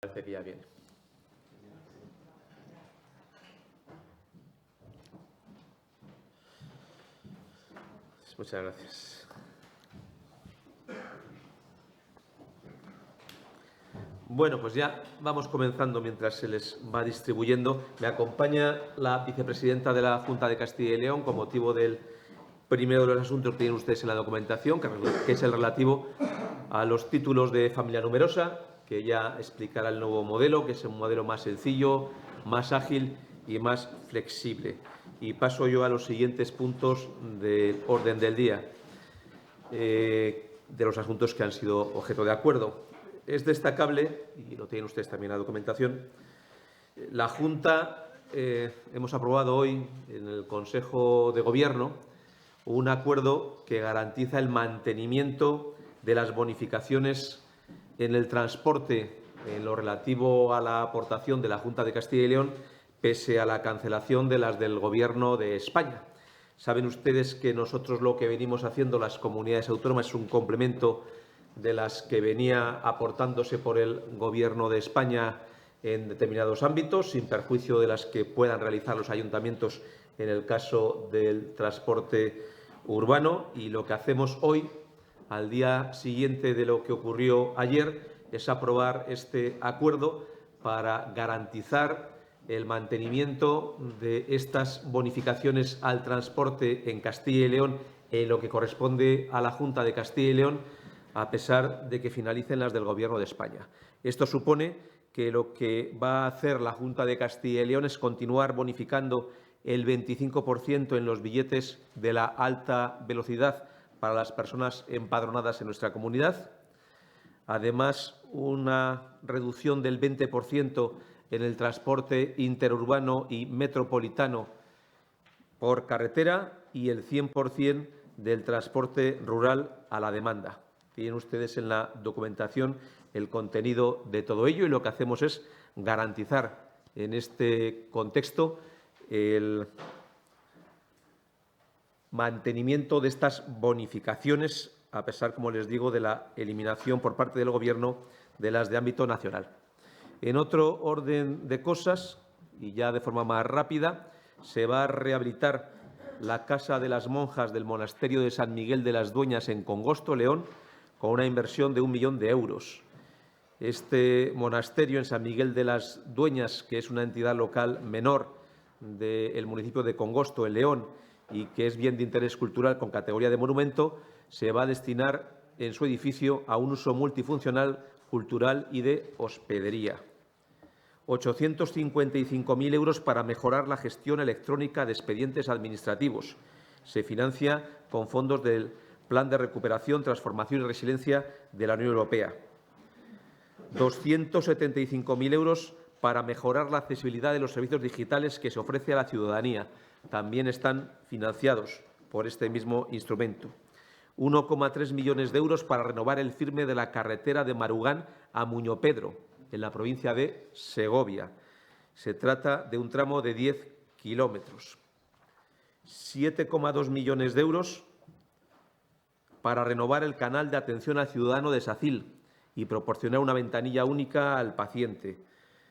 Parece que ya viene. Muchas gracias. Bueno, pues ya vamos comenzando mientras se les va distribuyendo. Me acompaña la vicepresidenta de la Junta de Castilla y León con motivo del primero de los asuntos que tienen ustedes en la documentación, que es el relativo a los títulos de familia numerosa, que ya explicará el nuevo modelo, que es un modelo más sencillo, más ágil y más flexible. Y paso yo a los siguientes puntos del orden del día, de los asuntos que han sido objeto de acuerdo. Es destacable, y lo tienen ustedes también en la documentación, la Junta hemos aprobado hoy en el Consejo de Gobierno un acuerdo que garantiza el mantenimiento de las bonificaciones en el transporte en lo relativo a la aportación de la Junta de Castilla y León, pese a la cancelación de las del Gobierno de España. Saben ustedes que nosotros lo que venimos haciendo las comunidades autónomas es un complemento de las que venía aportándose por el Gobierno de España en determinados ámbitos, sin perjuicio de las que puedan realizar los ayuntamientos en el caso del transporte urbano. Y lo que hacemos hoy, al día siguiente de lo que ocurrió ayer, es aprobar este acuerdo para garantizar el mantenimiento de estas bonificaciones al transporte en Castilla y León en lo que corresponde a la Junta de Castilla y León, a pesar de que finalicen las del Gobierno de España. Esto supone que lo que va a hacer la Junta de Castilla y León es continuar bonificando el 25% en los billetes de la alta velocidad para las personas empadronadas en nuestra comunidad. Además, una reducción del 20% en el transporte interurbano y metropolitano por carretera y el 100% del transporte rural a la demanda. Tienen ustedes en la documentación el contenido de todo ello y lo que hacemos es garantizar en este contexto el mantenimiento de estas bonificaciones, a pesar, como les digo, de la eliminación por parte del Gobierno de las de ámbito nacional. En otro orden de cosas, y ya de forma más rápida, se va a rehabilitar la Casa de las Monjas del Monasterio de San Miguel de las Dueñas en Congosto, León, con una inversión de 1 millón de euros. Este monasterio en San Miguel de las Dueñas, que es una entidad local menor del municipio de Congosto, en León, y que es bien de interés cultural con categoría de monumento, se va a destinar en su edificio a un uso multifuncional, cultural y de hospedería. 855.000 euros para mejorar la gestión electrónica de expedientes administrativos. Se financia con fondos del Plan de Recuperación, Transformación y Resiliencia de la Unión Europea. 275.000 euros para mejorar la accesibilidad de los servicios digitales que se ofrece a la ciudadanía. También están financiados por este mismo instrumento. 1,3 millones de euros para renovar el firme de la carretera de Marugán a Muñopedro, en la provincia de Segovia. Se trata de un tramo de 10 kilómetros. 7,2 millones de euros para renovar el canal de atención al ciudadano de Sacil y proporcionar una ventanilla única al paciente.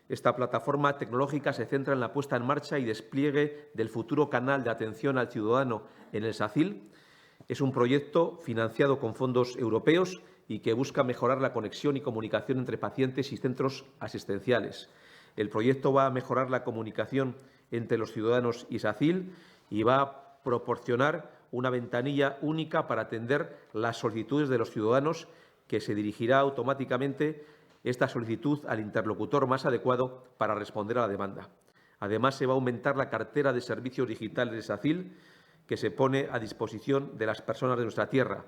Esta plataforma tecnológica se centra en la puesta en marcha y despliegue del futuro canal de atención al ciudadano en el Sacil. Es un proyecto financiado con fondos europeos y que busca mejorar la conexión y comunicación entre pacientes y centros asistenciales. El proyecto va a mejorar la comunicación entre los ciudadanos y Sacil y va a proporcionar una ventanilla única para atender las solicitudes de los ciudadanos, que se dirigirá automáticamente esta solicitud al interlocutor más adecuado para responder a la demanda. Además, se va a aumentar la cartera de servicios digitales de Sacil, que se pone a disposición de las personas de nuestra tierra.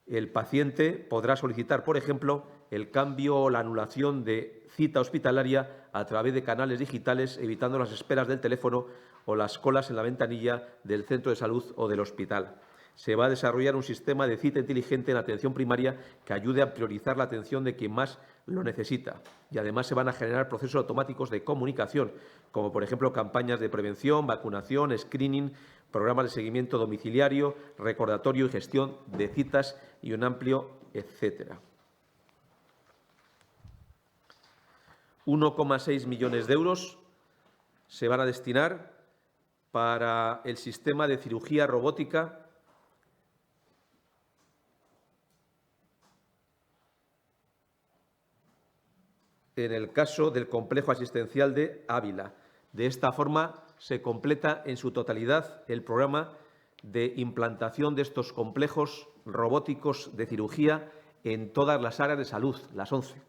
El paciente podrá solicitar, por ejemplo, el cambio o la anulación de cita hospitalaria a través de canales digitales, evitando las esperas del teléfono o las colas en la ventanilla del centro de salud o del hospital. Se va a desarrollar un sistema de cita inteligente en atención primaria que ayude a priorizar la atención de quien más lo necesita. Y además se van a generar procesos automáticos de comunicación, como por ejemplo campañas de prevención, vacunación, screening, programas de seguimiento domiciliario, recordatorio y gestión de citas y un amplio etcétera. 1,6 millones de euros se van a destinar para el sistema de cirugía robótica en el caso del complejo asistencial de Ávila. De esta forma, se completa en su totalidad el programa de implantación de estos complejos robóticos de cirugía en todas las áreas de salud, las 11.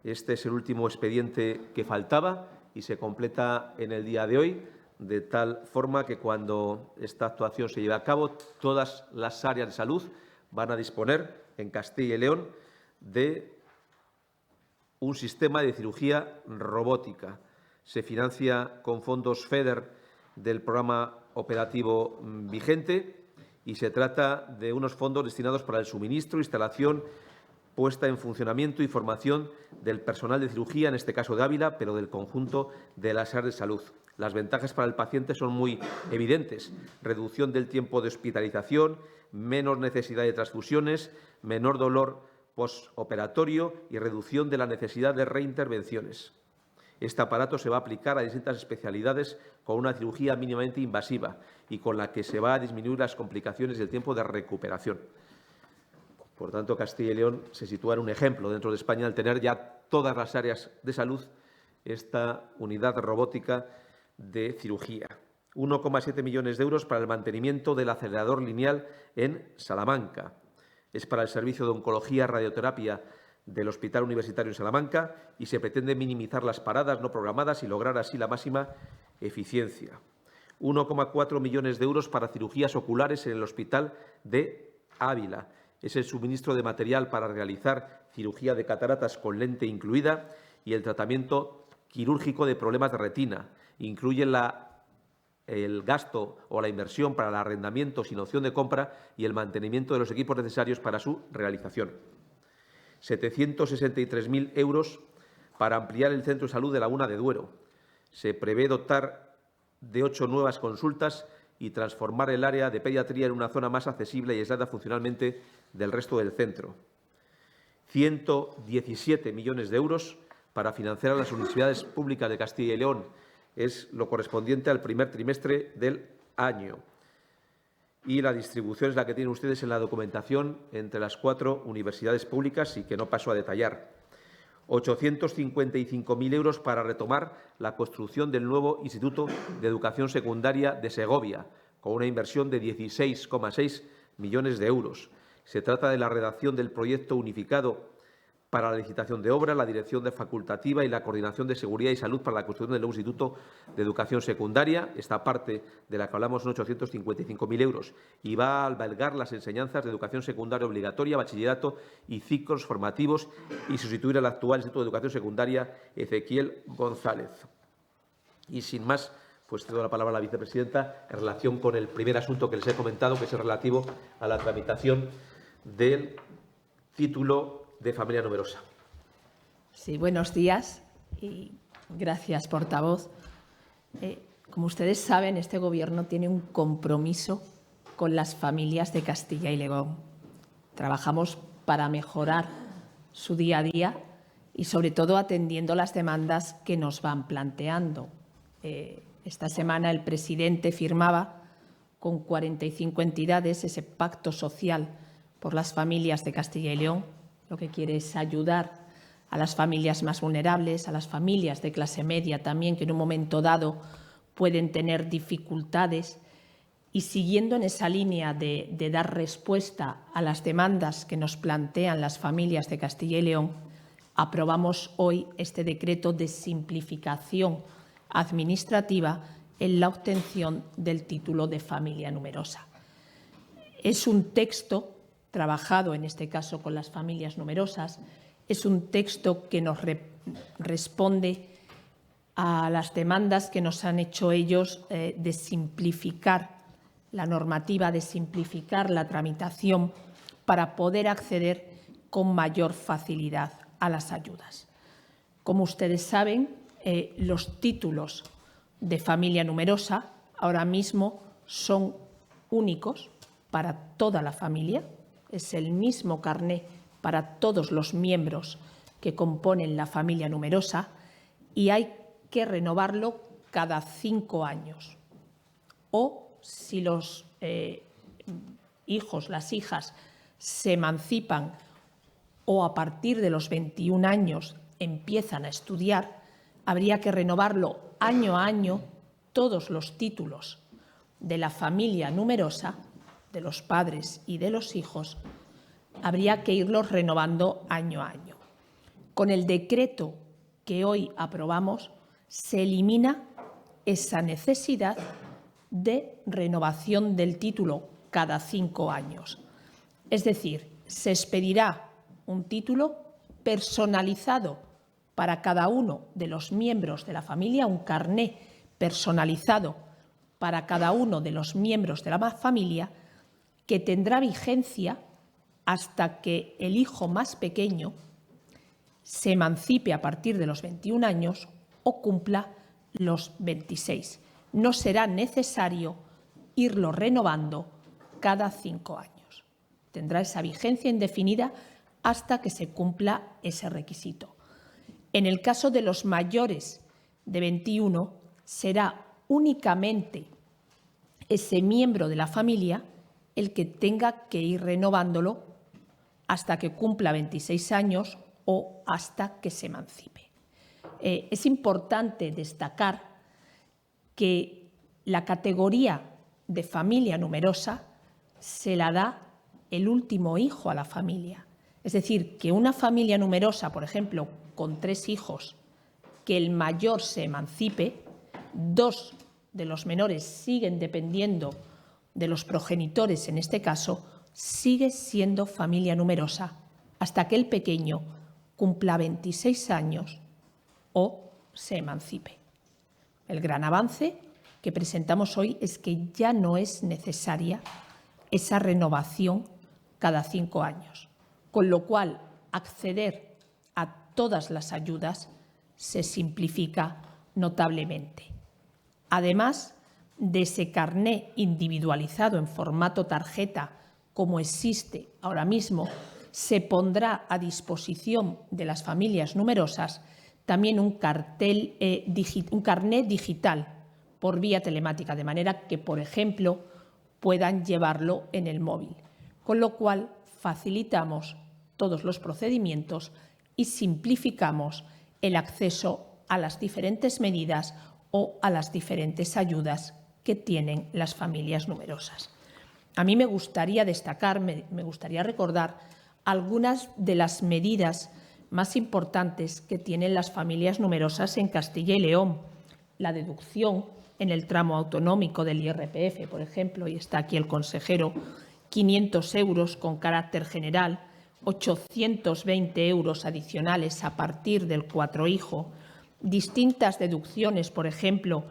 Este es el último expediente que faltaba y se completa en el día de hoy, de tal forma que cuando esta actuación se lleve a cabo, todas las áreas de salud van a disponer en Castilla y León de un sistema de cirugía robótica. Se financia con fondos FEDER del programa operativo vigente y se trata de unos fondos destinados para el suministro, instalación, puesta en funcionamiento y formación del personal de cirugía, en este caso de Ávila, pero del conjunto de las áreas de salud. Las ventajas para el paciente son muy evidentes: reducción del tiempo de hospitalización, menos necesidad de transfusiones, menor dolor postoperatorio y reducción de la necesidad de reintervenciones. Este aparato se va a aplicar a distintas especialidades con una cirugía mínimamente invasiva y con la que se va a disminuir las complicaciones y el tiempo de recuperación. Por tanto, Castilla y León se sitúa en un ejemplo dentro de España al tener ya todas las áreas de salud esta unidad robótica de cirugía. 1,7 millones de euros para el mantenimiento del acelerador lineal en Salamanca. Es para el servicio de oncología radioterapia del Hospital Universitario en Salamanca y se pretende minimizar las paradas no programadas y lograr así la máxima eficiencia. 1,4 millones de euros para cirugías oculares en el Hospital de Ávila. Es el suministro de material para realizar cirugía de cataratas con lente incluida y el tratamiento quirúrgico de problemas de retina. Incluye el gasto o la inversión para el arrendamiento sin opción de compra y el mantenimiento de los equipos necesarios para su realización. 763.000 euros para ampliar el centro de salud de Laguna de Duero. Se prevé dotar de 8 nuevas consultas y transformar el área de pediatría en una zona más accesible y aislada funcionalmente del resto del centro. 117 millones de euros para financiar a las universidades públicas de Castilla y León. Es lo correspondiente al primer trimestre del año. Y la distribución es la que tienen ustedes en la documentación entre las 4 universidades públicas y que no paso a detallar. 855.000 euros para retomar la construcción del nuevo Instituto de Educación Secundaria de Segovia, con una inversión de 16,6 millones de euros. Se trata de la redacción del proyecto unificado para la licitación de obra, la dirección de facultativa y la coordinación de seguridad y salud para la construcción del nuevo Instituto de Educación Secundaria. Esta parte de la que hablamos son 855.000 euros y va a albergar las enseñanzas de educación secundaria obligatoria, bachillerato y ciclos formativos y sustituir al actual Instituto de Educación Secundaria Ezequiel González. Y sin más, pues cedo la palabra a la vicepresidenta en relación con el primer asunto que les he comentado, que es el relativo a la tramitación del título de familia numerosa. Sí, buenos días y gracias, portavoz. Como ustedes saben, este Gobierno tiene un compromiso con las familias de Castilla y León. Trabajamos para mejorar su día a día y, sobre todo, atendiendo las demandas que nos van planteando. Esta semana el presidente firmaba con 45 entidades ese pacto social por las familias de Castilla y León. Lo que quiere es ayudar a las familias más vulnerables, a las familias de clase media también, que en un momento dado pueden tener dificultades. Y siguiendo en esa línea de dar respuesta a las demandas que nos plantean las familias de Castilla y León, aprobamos hoy este decreto de simplificación administrativa en la obtención del título de familia numerosa. Es un texto trabajado, en este caso, con las familias numerosas. Es un texto que nos responde a las demandas que nos han hecho ellos de simplificar la normativa, de simplificar la tramitación para poder acceder con mayor facilidad a las ayudas. Como ustedes saben, los títulos de familia numerosa ahora mismo son únicos para toda la familia. Es el mismo carné para todos los miembros que componen la familia numerosa y hay que renovarlo cada 5 años. O si los hijos, las hijas, se emancipan o a partir de los 21 años empiezan a estudiar, habría que renovarlo año a año todos los títulos de la familia numerosa, de los padres y de los hijos, habría que irlos renovando año a año. Con el decreto que hoy aprobamos se elimina esa necesidad de renovación del título cada 5 años. Es decir, se expedirá un título personalizado para cada uno de los miembros de la familia, un carné personalizado para cada uno de los miembros de la familia, que tendrá vigencia hasta que el hijo más pequeño se emancipe a partir de los 21 años o cumpla los 26. No será necesario irlo renovando cada 5 años. Tendrá esa vigencia indefinida hasta que se cumpla ese requisito. En el caso de los mayores de 21, será únicamente ese miembro de la familia el que tenga que ir renovándolo hasta que cumpla 26 años o hasta que se emancipe. Es importante destacar que la categoría de familia numerosa se la da el último hijo a la familia. Es decir, que una familia numerosa, por ejemplo, con 3 hijos, que el mayor se emancipe, 2 de los menores siguen dependiendo de los progenitores, en este caso, sigue siendo familia numerosa hasta que el pequeño cumpla 26 años o se emancipe. El gran avance que presentamos hoy es que ya no es necesaria esa renovación cada 5 años, con lo cual acceder a todas las ayudas se simplifica notablemente. Además de ese carné individualizado en formato tarjeta, como existe ahora mismo, se pondrá a disposición de las familias numerosas también un carné digital por vía telemática, de manera que, por ejemplo, puedan llevarlo en el móvil, con lo cual facilitamos todos los procedimientos y simplificamos el acceso a las diferentes medidas o a las diferentes ayudas que tienen las familias numerosas. A mí me gustaría destacar, me gustaría recordar algunas de las medidas más importantes que tienen las familias numerosas en Castilla y León. La deducción en el tramo autonómico del IRPF, por ejemplo, y está aquí el consejero, 500 euros con carácter general, 820 euros adicionales a partir del 4 hijo, distintas deducciones, por ejemplo,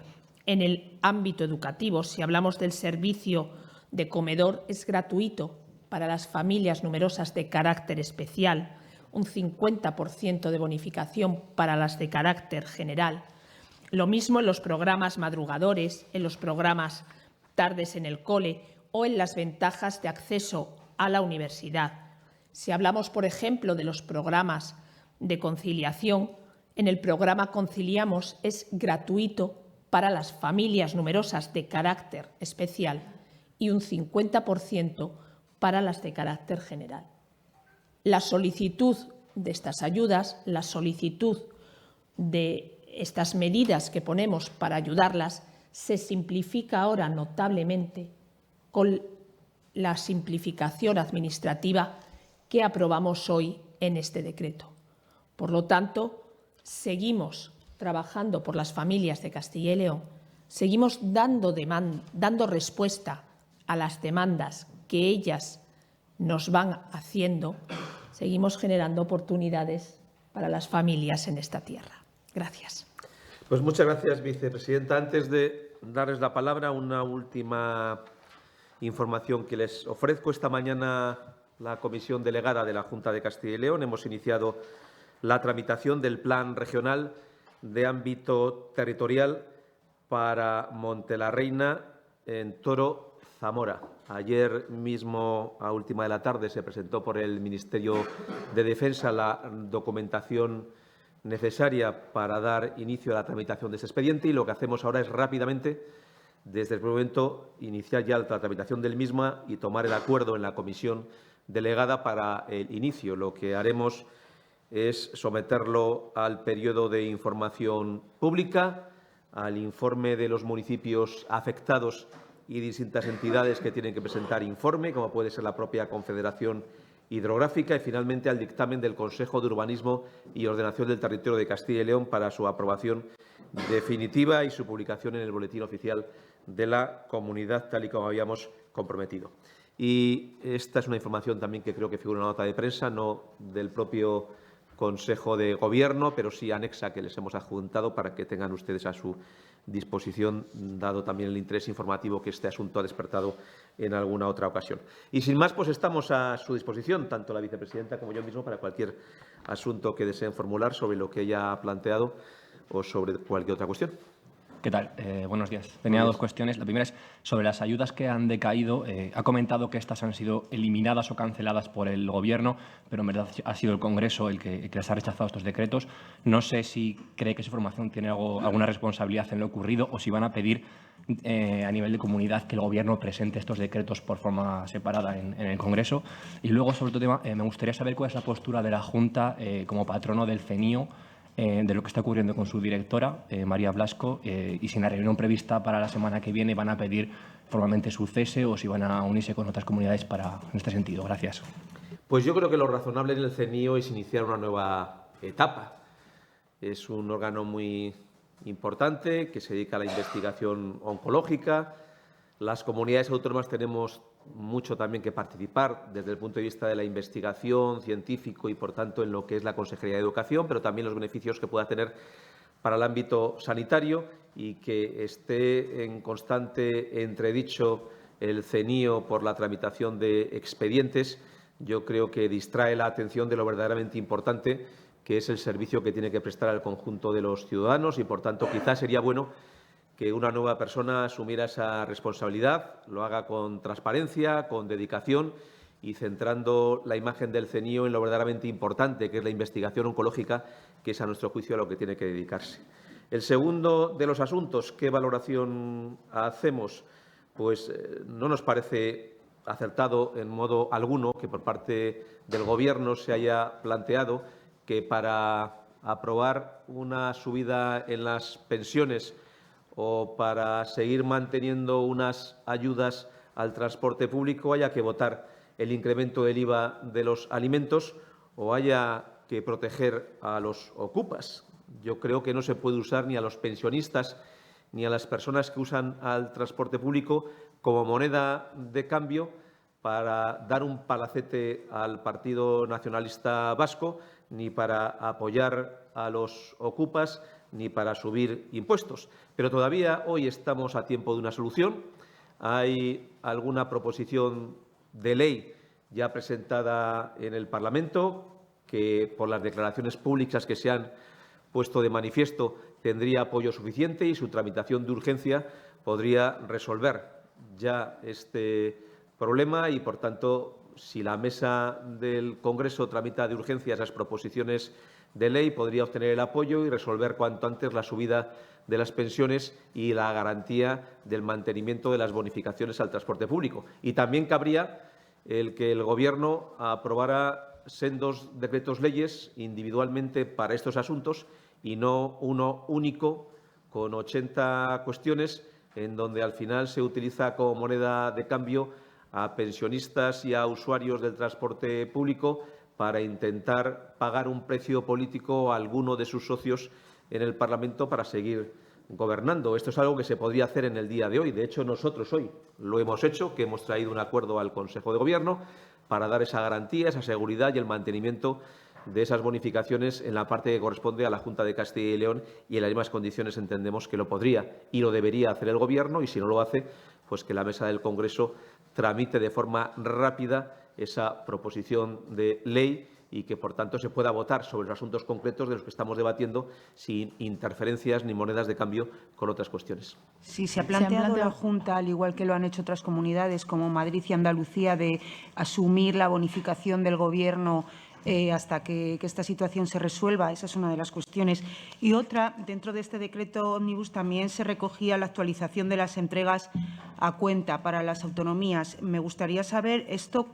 en el ámbito educativo. Si hablamos del servicio de comedor, es gratuito para las familias numerosas de carácter especial, un 50% de bonificación para las de carácter general. Lo mismo en los programas madrugadores, en los programas tardes en el cole o en las ventajas de acceso a la universidad. Si hablamos, por ejemplo, de los programas de conciliación, en el programa Conciliamos es gratuito para las familias numerosas de carácter especial y un 50% para las de carácter general. La solicitud de estas ayudas, la solicitud de estas medidas que ponemos para ayudarlas, se simplifica ahora notablemente con la simplificación administrativa que aprobamos hoy en este decreto. Por lo tanto, seguimos trabajando por las familias de Castilla y León, seguimos dando respuesta a las demandas que ellas nos van haciendo, seguimos generando oportunidades para las familias en esta tierra. Gracias. Pues muchas gracias, vicepresidenta. Antes de darles la palabra, una última información que les ofrezco. Esta mañana la comisión delegada de la Junta de Castilla y León hemos iniciado la tramitación del Plan Regional de Ámbito Territorial para Montelarreina, en Toro, Zamora. Ayer mismo, a última de la tarde, se presentó por el Ministerio de Defensa la documentación necesaria para dar inicio a la tramitación de ese expediente y lo que hacemos ahora es rápidamente, desde el primer momento, iniciar ya la tramitación del misma y tomar el acuerdo en la comisión delegada para el inicio. Lo que haremos es someterlo al periodo de información pública, al informe de los municipios afectados y distintas entidades que tienen que presentar informe, como puede ser la propia Confederación Hidrográfica, y finalmente al dictamen del Consejo de Urbanismo y Ordenación del Territorio de Castilla y León para su aprobación definitiva y su publicación en el Boletín Oficial de la Comunidad, tal y como habíamos comprometido. Y esta es una información también que creo que figura en una nota de prensa, no del propio Consejo de Gobierno, pero sí anexa, que les hemos adjuntado para que tengan ustedes a su disposición, dado también el interés informativo que este asunto ha despertado en alguna otra ocasión. Y sin más, pues estamos a su disposición, tanto la vicepresidenta como yo mismo, para cualquier asunto que deseen formular sobre lo que ella ha planteado o sobre cualquier otra cuestión. ¿Qué tal? Buenos días. Tenía dos cuestiones. La primera es sobre las ayudas que han decaído. Ha comentado que estas han sido eliminadas o canceladas por el Gobierno, pero en verdad ha sido el Congreso el que les ha rechazado estos decretos. No sé si cree que su formación tiene alguna responsabilidad en lo ocurrido o si van a pedir a nivel de comunidad que el Gobierno presente estos decretos por forma separada en el Congreso. Y luego, sobre otro tema, me gustaría saber cuál es la postura de la Junta como patrono del CENIO de lo que está ocurriendo con su directora, María Blasco, y si en la reunión prevista para la semana que viene van a pedir formalmente su cese o si van a unirse con otras comunidades en este sentido. Gracias. Pues yo creo que lo razonable en el CENIO es iniciar una nueva etapa. Es un órgano muy importante que se dedica a la investigación oncológica. Las comunidades autónomas tenemos mucho también que participar desde el punto de vista de la investigación científico y, por tanto, en lo que es la Consejería de Educación, pero también los beneficios que pueda tener para el ámbito sanitario, y que esté en constante entredicho el CENIO por la tramitación de expedientes, yo creo que distrae la atención de lo verdaderamente importante, que es el servicio que tiene que prestar al conjunto de los ciudadanos, y, por tanto, quizás sería bueno que una nueva persona asumiera esa responsabilidad, lo haga con transparencia, con dedicación y centrando la imagen del CENIO en lo verdaderamente importante, que es la investigación oncológica, que es, a nuestro juicio, a lo que tiene que dedicarse. El segundo de los asuntos, ¿qué valoración hacemos? Pues no nos parece acertado en modo alguno que por parte del Gobierno se haya planteado que para aprobar una subida en las pensiones o para seguir manteniendo unas ayudas al transporte público haya que votar el incremento del IVA de los alimentos o haya que proteger a los ocupas. Yo creo que no se puede usar ni a los pensionistas ni a las personas que usan al transporte público como moneda de cambio para dar un palacete al Partido Nacionalista Vasco, ni para apoyar a los ocupas, ni para subir impuestos. Pero todavía hoy estamos a tiempo de una solución. Hay alguna proposición de ley ya presentada en el Parlamento que, por las declaraciones públicas que se han puesto de manifiesto, tendría apoyo suficiente y su tramitación de urgencia podría resolver ya este problema y, por tanto, si la mesa del Congreso tramita de urgencia esas proposiciones de ley, podría obtener el apoyo y resolver cuanto antes la subida de las pensiones y la garantía del mantenimiento de las bonificaciones al transporte público. Y también cabría el que el Gobierno aprobara sendos decretos leyes individualmente para estos asuntos y no uno único con 80 cuestiones en donde al final se utiliza como moneda de cambio a pensionistas y a usuarios del transporte público para intentar pagar un precio político a alguno de sus socios en el Parlamento para seguir gobernando. Esto es algo que se podría hacer en el día de hoy. De hecho, nosotros hoy lo hemos hecho, que hemos traído un acuerdo al Consejo de Gobierno para dar esa garantía, esa seguridad y el mantenimiento de esas bonificaciones en la parte que corresponde a la Junta de Castilla y León, y en las mismas condiciones entendemos que lo podría y lo debería hacer el Gobierno, y si no lo hace, pues que la mesa del Congreso tramite de forma rápida esa proposición de ley y que, por tanto, se pueda votar sobre los asuntos concretos de los que estamos debatiendo sin interferencias ni monedas de cambio con otras cuestiones. Sí, se ha planteado la Junta, al igual que lo han hecho otras comunidades como Madrid y Andalucía, de asumir la bonificación del Gobierno hasta que esta situación se resuelva. Esa es una de las cuestiones. Y otra, dentro de este decreto ómnibus también se recogía la actualización de las entregas a cuenta para las autonomías. Me gustaría saber esto,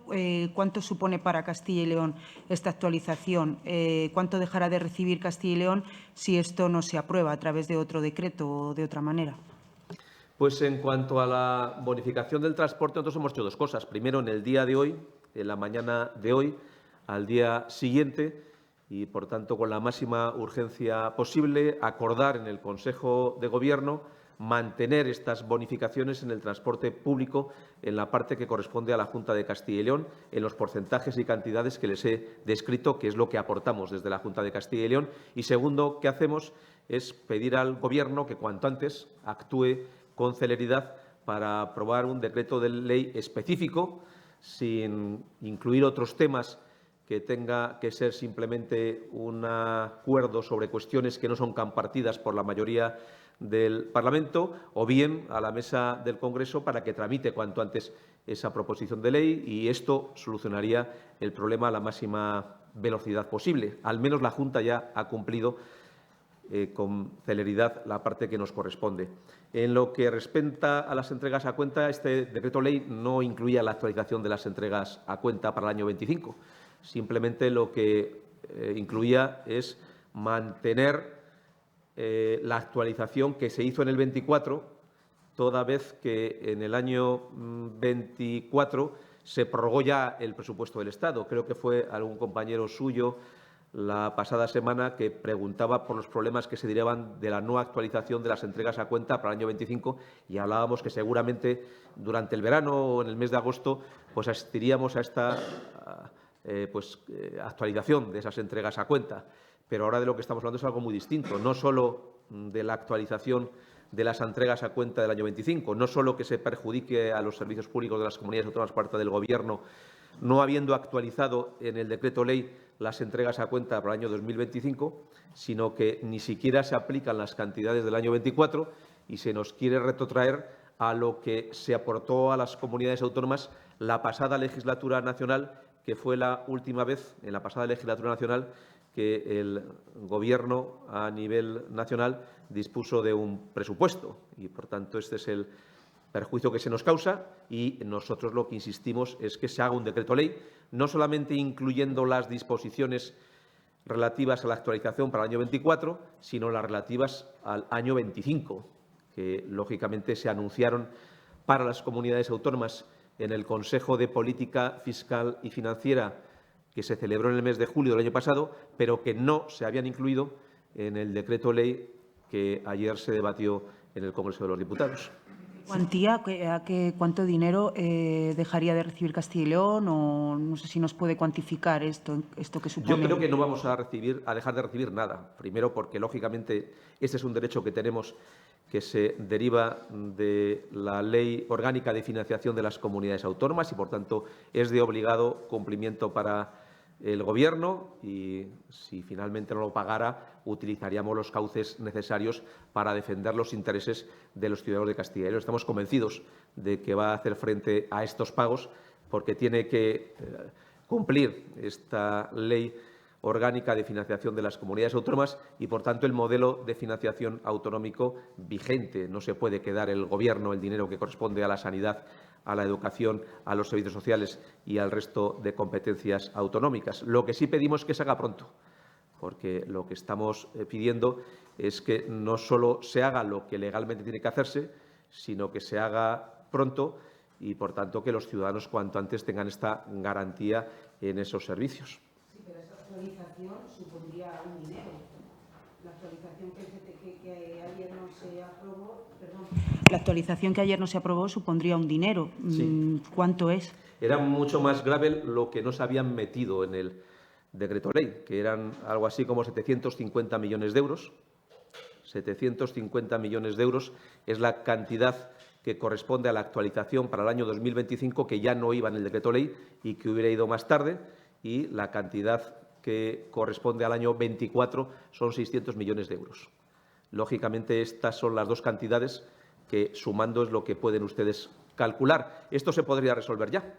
cuánto supone para Castilla y León esta actualización, cuánto dejará de recibir Castilla y León si esto no se aprueba a través de otro decreto o de otra manera. Pues en cuanto a la bonificación del transporte, nosotros hemos hecho dos cosas. Primero, en el día de hoy, en la mañana de hoy, al día siguiente y, por tanto, con la máxima urgencia posible, acordar en el Consejo de Gobierno mantener estas bonificaciones en el transporte público en la parte que corresponde a la Junta de Castilla y León, en los porcentajes y cantidades que les he descrito, que es lo que aportamos desde la Junta de Castilla y León. Y segundo, que hacemos es pedir al Gobierno que cuanto antes actúe con celeridad para aprobar un decreto de ley específico, sin incluir otros temas que tenga que ser simplemente un acuerdo sobre cuestiones que no son compartidas por la mayoría del Parlamento, o bien a la mesa del Congreso para que tramite cuanto antes esa proposición de ley, y esto solucionaría el problema a la máxima velocidad posible. Al menos la Junta ya ha cumplido con celeridad la parte que nos corresponde. En lo que respecta a las entregas a cuenta, este decreto ley no incluía la actualización de las entregas a cuenta para el año 25. Simplemente lo que incluía es mantener la actualización que se hizo en el 24, toda vez que en el año 24 se prorrogó ya el presupuesto del Estado. Creo que fue algún compañero suyo la pasada semana que preguntaba por los problemas que se derivan de la no actualización de las entregas a cuenta para el año 25, y hablábamos que seguramente durante el verano o en el mes de agosto pues asistiríamos a esta actualización de esas entregas a cuenta. Pero ahora de lo que estamos hablando es algo muy distinto, no solo de la actualización de las entregas a cuenta del año 25, no solo que se perjudique a los servicios públicos de las comunidades autónomas por parte del Gobierno, no habiendo actualizado en el decreto ley las entregas a cuenta para el año 2025, sino que ni siquiera se aplican las cantidades del año 24 y se nos quiere retrotraer a lo que se aportó a las comunidades autónomas la pasada legislatura nacional, que fue la última vez en la pasada legislatura nacional que el Gobierno a nivel nacional dispuso de un presupuesto, y, por tanto, este es el perjuicio que se nos causa, y nosotros lo que insistimos es que se haga un decreto ley, no solamente incluyendo las disposiciones relativas a la actualización para el año 24, sino las relativas al año 25, que lógicamente se anunciaron para las comunidades autónomas en el Consejo de Política Fiscal y Financiera que se celebró en el mes de julio del año pasado, pero que no se habían incluido en el decreto ley que ayer se debatió en el Congreso de los Diputados. ¿Cuantía? ¿Cuánto dinero dejaría de recibir Castilla y León? O no sé si nos puede cuantificar esto que supone. Yo creo que no vamos a dejar de recibir nada. Primero, porque, lógicamente, este es un derecho que tenemos que se deriva de la Ley Orgánica de Financiación de las Comunidades Autónomas y, por tanto, es de obligado cumplimiento para el Gobierno, y si finalmente no lo pagara, utilizaríamos los cauces necesarios para defender los intereses de los ciudadanos de Castilla y León. Estamos convencidos de que va a hacer frente a estos pagos, porque tiene que cumplir esta Ley Orgánica de Financiación de las Comunidades Autónomas y, por tanto, el modelo de financiación autonómico vigente. No se puede quedar el Gobierno el dinero que corresponde a la sanidad, a la educación, a los servicios sociales y al resto de competencias autonómicas. Lo que sí pedimos es que se haga pronto, porque lo que estamos pidiendo es que no solo se haga lo que legalmente tiene que hacerse, sino que se haga pronto y, por tanto, que los ciudadanos cuanto antes tengan esta garantía en esos servicios. Sí, pero esa actualización supondría un dinero. La actualización que ayer no se aprobó, La actualización que ayer no se aprobó supondría un dinero. Sí. ¿Cuánto es? Era mucho más grave lo que no se habían metido en el decreto ley, que eran algo así como 750 millones de euros. 750 millones de euros es la cantidad que corresponde a la actualización para el año 2025, que ya no iba en el decreto ley y que hubiera ido más tarde, y la cantidad que corresponde al año 24, son 600 millones de euros. Lógicamente, estas son las dos cantidades que, sumando, es lo que pueden ustedes calcular. Esto se podría resolver ya,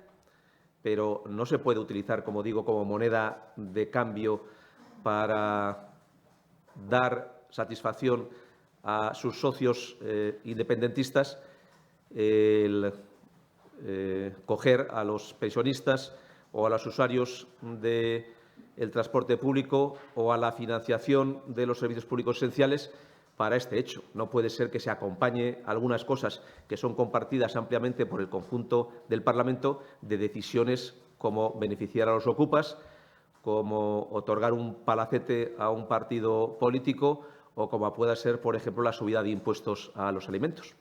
pero no se puede utilizar, como digo, como moneda de cambio para dar satisfacción a sus socios independentistas el coger a los pensionistas o a los usuarios del transporte público o a la financiación de los servicios públicos esenciales para este hecho. No puede ser que se acompañe algunas cosas que son compartidas ampliamente por el conjunto del Parlamento de decisiones como beneficiar a los ocupas, como otorgar un palacete a un partido político o como pueda ser, por ejemplo, la subida de impuestos a los alimentos.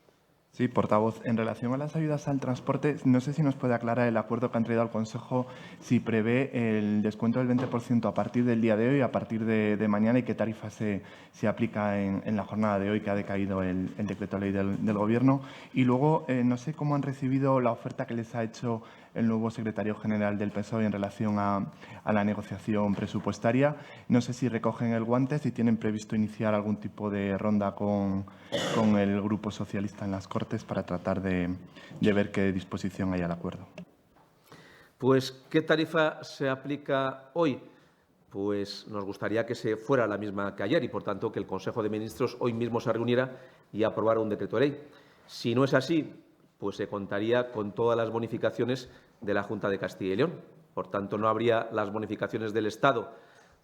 Sí, portavoz. En relación a las ayudas al transporte, no sé si nos puede aclarar el acuerdo que han traído al Consejo, si prevé el descuento del 20% a partir del día de hoy, a partir de mañana, y qué tarifa se aplica en la jornada de hoy, que ha decaído el decreto ley del Gobierno. Y luego, no sé cómo han recibido la oferta que les ha hecho el nuevo secretario general del PSOE en relación a la negociación presupuestaria. No sé si recogen el guante, si tienen previsto iniciar algún tipo de ronda con el Grupo Socialista en las Cortes para tratar de ver qué disposición hay al acuerdo. Pues, ¿qué tarifa se aplica hoy? Pues nos gustaría que se fuera la misma que ayer y, por tanto, que el Consejo de Ministros hoy mismo se reuniera y aprobara un decreto de ley. Si no es así, pues se contaría con todas las bonificaciones de la Junta de Castilla y León. Por tanto, no habría las bonificaciones del Estado,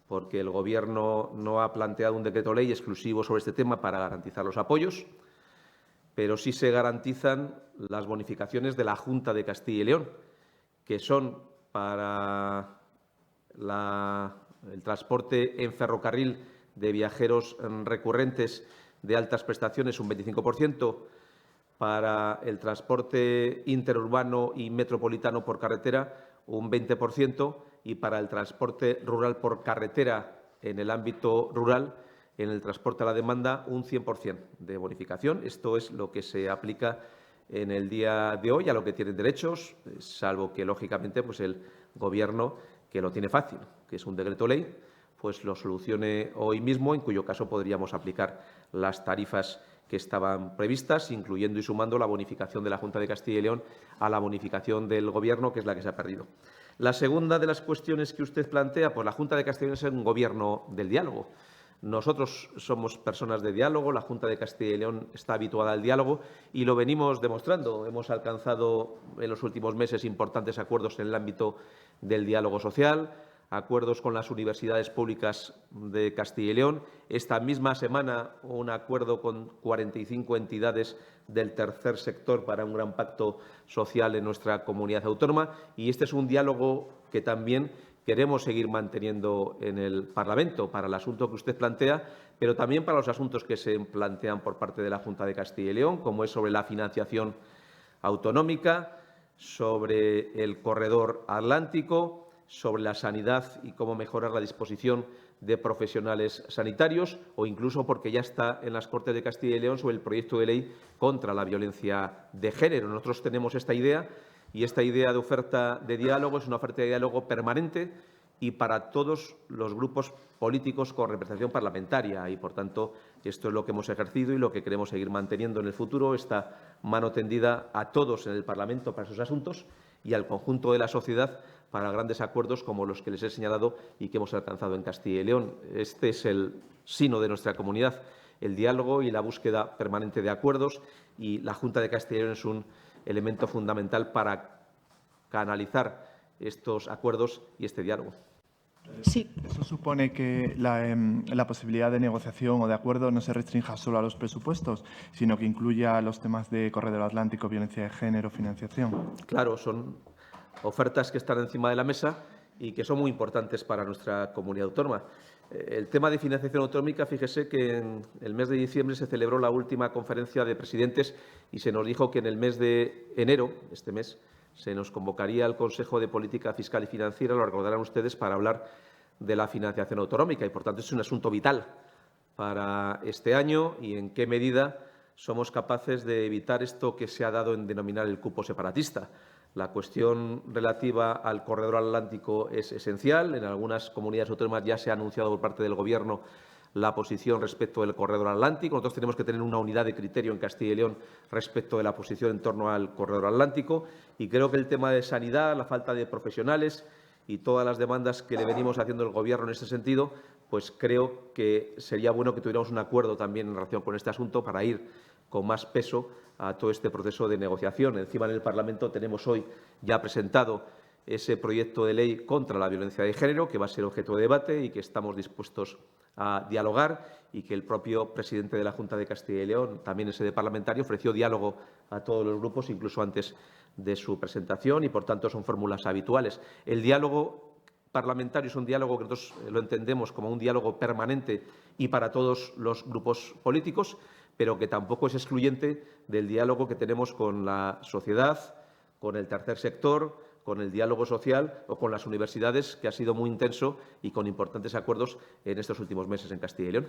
porque el Gobierno no ha planteado un decreto de ley exclusivo sobre este tema para garantizar los apoyos, pero sí se garantizan las bonificaciones de la Junta de Castilla y León, que son para el transporte en ferrocarril de viajeros recurrentes de altas prestaciones un 25%, para el transporte interurbano y metropolitano por carretera un 20% y para el transporte rural por carretera en el ámbito rural, en el transporte a la demanda, un 100% de bonificación. Esto es lo que se aplica en el día de hoy, a lo que tienen derechos, salvo que, lógicamente, pues el Gobierno, que lo tiene fácil, que es un decreto ley, pues lo solucione hoy mismo, en cuyo caso podríamos aplicar las tarifas que estaban previstas, incluyendo y sumando la bonificación de la Junta de Castilla y León a la bonificación del Gobierno, que es la que se ha perdido. La segunda de las cuestiones que usted plantea, pues la Junta de Castilla y León es un Gobierno del diálogo. Nosotros somos personas de diálogo, la Junta de Castilla y León está habituada al diálogo y lo venimos demostrando. Hemos alcanzado en los últimos meses importantes acuerdos en el ámbito del diálogo social, acuerdos con las universidades públicas de Castilla y León. Esta misma semana, un acuerdo con 45 entidades del tercer sector para un gran pacto social en nuestra comunidad autónoma. Y este es un diálogo que también queremos seguir manteniendo en el Parlamento para el asunto que usted plantea, pero también para los asuntos que se plantean por parte de la Junta de Castilla y León, como es sobre la financiación autonómica, sobre el corredor atlántico, sobre la sanidad y cómo mejorar la disposición de profesionales sanitarios, o incluso porque ya está en las Cortes de Castilla y León sobre el proyecto de ley contra la violencia de género. Nosotros tenemos esta idea, y esta idea de oferta de diálogo es una oferta de diálogo permanente y para todos los grupos políticos con representación parlamentaria. Y, por tanto, esto es lo que hemos ejercido y lo que queremos seguir manteniendo en el futuro, esta mano tendida a todos en el Parlamento para esos asuntos y al conjunto de la sociedad para grandes acuerdos como los que les he señalado y que hemos alcanzado en Castilla y León. Este es el sino de nuestra comunidad, el diálogo y la búsqueda permanente de acuerdos, y la Junta de Castilla y León es un elemento fundamental para canalizar estos acuerdos y este diálogo. Sí. ¿Eso supone que la posibilidad de negociación o de acuerdo no se restrinja solo a los presupuestos, sino que incluya los temas de corredor atlántico, violencia de género, financiación? Claro, son ofertas que están encima de la mesa y que son muy importantes para nuestra comunidad autónoma. El tema de financiación autonómica, fíjese que en el mes de diciembre se celebró la última conferencia de presidentes y se nos dijo que en el mes de enero, este mes, se nos convocaría al Consejo de Política Fiscal y Financiera, lo recordarán ustedes, para hablar de la financiación autonómica y, por tanto, es un asunto vital para este año y en qué medida somos capaces de evitar esto que se ha dado en denominar el cupo separatista. La cuestión relativa al corredor atlántico es esencial. En algunas comunidades autónomas ya se ha anunciado por parte del Gobierno la posición respecto del corredor atlántico. Nosotros tenemos que tener una unidad de criterio en Castilla y León respecto de la posición en torno al corredor atlántico. Y creo que el tema de sanidad, la falta de profesionales y todas las demandas que le venimos haciendo el Gobierno en este sentido, pues creo que sería bueno que tuviéramos un acuerdo también en relación con este asunto para ir con más peso a todo este proceso de negociación. Encima, en el Parlamento tenemos hoy ya presentado ese proyecto de ley contra la violencia de género, que va a ser objeto de debate y que estamos dispuestos a dialogar, y que el propio presidente de la Junta de Castilla y León, también en sede parlamentaria, ofreció diálogo a todos los grupos, incluso antes de su presentación, y, por tanto, son fórmulas habituales. El diálogo parlamentario es un diálogo que nosotros lo entendemos como un diálogo permanente y para todos los grupos políticos, pero que tampoco es excluyente del diálogo que tenemos con la sociedad, con el tercer sector, con el diálogo social o con las universidades, que ha sido muy intenso y con importantes acuerdos en estos últimos meses en Castilla y León.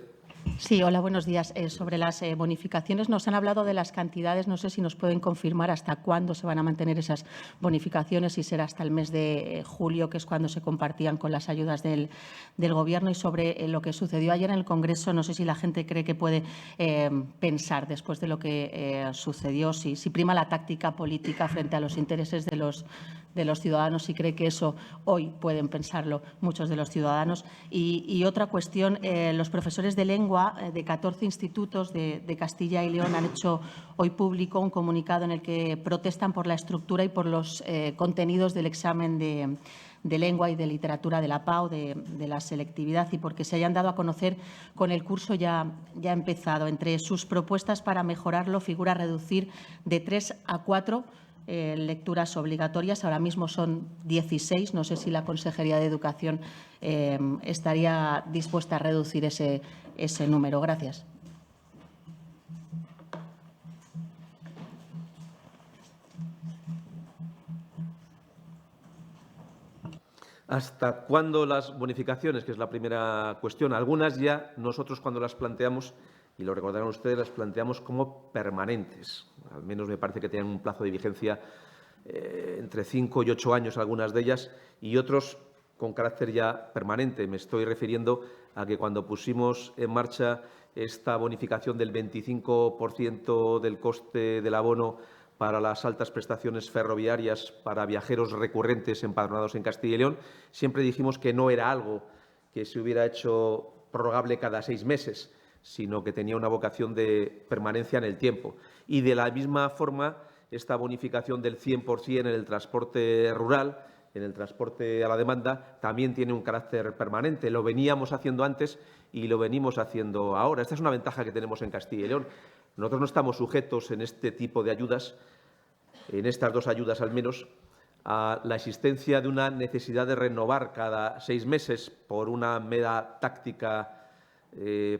Sí, hola, buenos días. Sobre las bonificaciones, nos han hablado de las cantidades. No sé si nos pueden confirmar hasta cuándo se van a mantener esas bonificaciones, si será hasta el mes de julio, que es cuando se compartían con las ayudas del Gobierno. Y sobre lo que sucedió ayer en el Congreso, no sé si la gente cree que puede pensar, después de lo que sucedió, si prima la táctica política frente a los intereses de los ciudadanos, y cree que eso hoy pueden pensarlo muchos de los ciudadanos. Y otra cuestión, los profesores de lengua de 14 institutos de Castilla y León han hecho hoy público un comunicado en el que protestan por la estructura y por los contenidos del examen de lengua y de literatura de la PAU, de la selectividad, y porque se hayan dado a conocer con el curso ya empezado. Entre sus propuestas para mejorarlo figura reducir de 3 a 4 lecturas obligatorias. Ahora mismo son 16. No sé si la Consejería de Educación estaría dispuesta a reducir ese número. Gracias. ¿Hasta cuándo las bonificaciones? Que es la primera cuestión. Algunas ya nosotros, cuando las planteamos, y lo recordarán ustedes, las planteamos como permanentes. Al menos me parece que tienen un plazo de vigencia entre 5 y 8 años, algunas de ellas, y otros con carácter ya permanente. Me estoy refiriendo a que cuando pusimos en marcha esta bonificación del 25% del coste del abono para las altas prestaciones ferroviarias para viajeros recurrentes empadronados en Castilla y León, siempre dijimos que no era algo que se hubiera hecho prorrogable cada 6 meses, sino que tenía una vocación de permanencia en el tiempo. Y de la misma forma, esta bonificación del 100% en el transporte rural, en el transporte a la demanda, también tiene un carácter permanente. Lo veníamos haciendo antes y lo venimos haciendo ahora. Esta es una ventaja que tenemos en Castilla y León. Nosotros no estamos sujetos en este tipo de ayudas, en estas dos ayudas al menos, a la existencia de una necesidad de renovar cada 6 meses por una mera táctica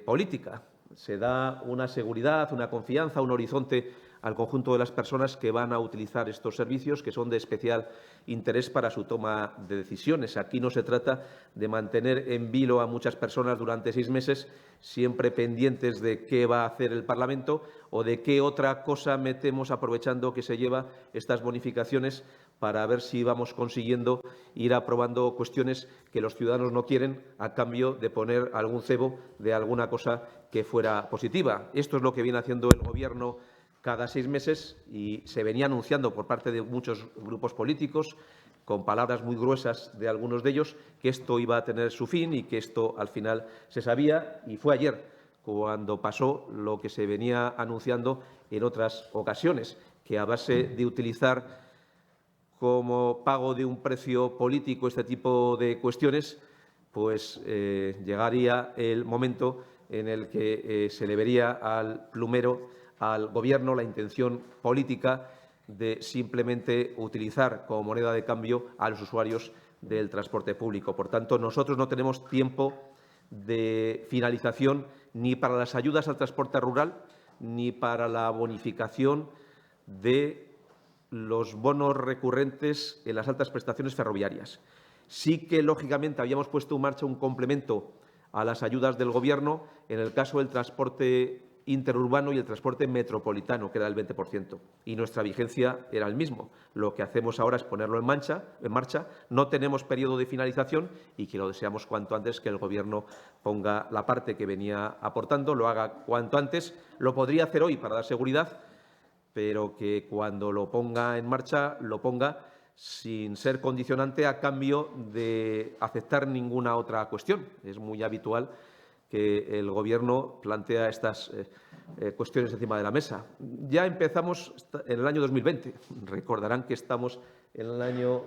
política. Se da una seguridad, una confianza, un horizonte al conjunto de las personas que van a utilizar estos servicios, que son de especial interés para su toma de decisiones. Aquí no se trata de mantener en vilo a muchas personas durante 6 meses, siempre pendientes de qué va a hacer el Parlamento o de qué otra cosa metemos aprovechando que se lleva estas bonificaciones, para ver si vamos consiguiendo ir aprobando cuestiones que los ciudadanos no quieren a cambio de poner algún cebo de alguna cosa que fuera positiva. Esto es lo que viene haciendo el Gobierno cada 6 meses y se venía anunciando por parte de muchos grupos políticos, con palabras muy gruesas de algunos de ellos, que esto iba a tener su fin y que esto al final se sabía. Y fue ayer cuando pasó lo que se venía anunciando en otras ocasiones, que a base de utilizar como pago de un precio político este tipo de cuestiones, pues llegaría el momento en el que se le vería al plumero, al Gobierno, la intención política de simplemente utilizar como moneda de cambio a los usuarios del transporte público. Por tanto, nosotros no tenemos tiempo de finalización ni para las ayudas al transporte rural ni para la bonificación de los bonos recurrentes en las altas prestaciones ferroviarias. Sí que, lógicamente, habíamos puesto en marcha un complemento a las ayudas del Gobierno en el caso del transporte interurbano y el transporte metropolitano, que era el 20%. Y nuestra vigencia era el mismo. Lo que hacemos ahora es ponerlo en marcha. No tenemos periodo de finalización y que lo deseamos cuanto antes, que el Gobierno ponga la parte que venía aportando, lo haga cuanto antes. Lo podría hacer hoy para dar seguridad, pero que cuando lo ponga en marcha, lo ponga sin ser condicionante a cambio de aceptar ninguna otra cuestión. Es muy habitual que el Gobierno plantea estas cuestiones encima de la mesa. Ya empezamos en el año 2020. Recordarán que estamos en el año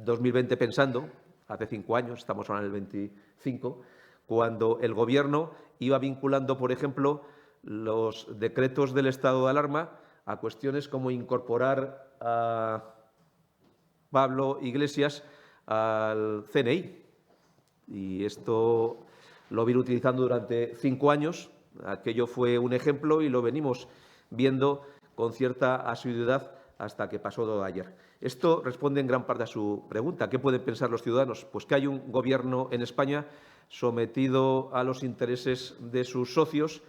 2020 pensando, hace 5 años, estamos ahora en el 25, cuando el Gobierno iba vinculando, por ejemplo, los decretos del estado de alarma a cuestiones como incorporar a Pablo Iglesias al CNI. Y esto lo vino utilizando durante 5 años. Aquello fue un ejemplo y lo venimos viendo con cierta asiduidad hasta que pasó todo ayer. Esto responde en gran parte a su pregunta. ¿Qué pueden pensar los ciudadanos? Pues que hay un Gobierno en España sometido a los intereses de sus socios,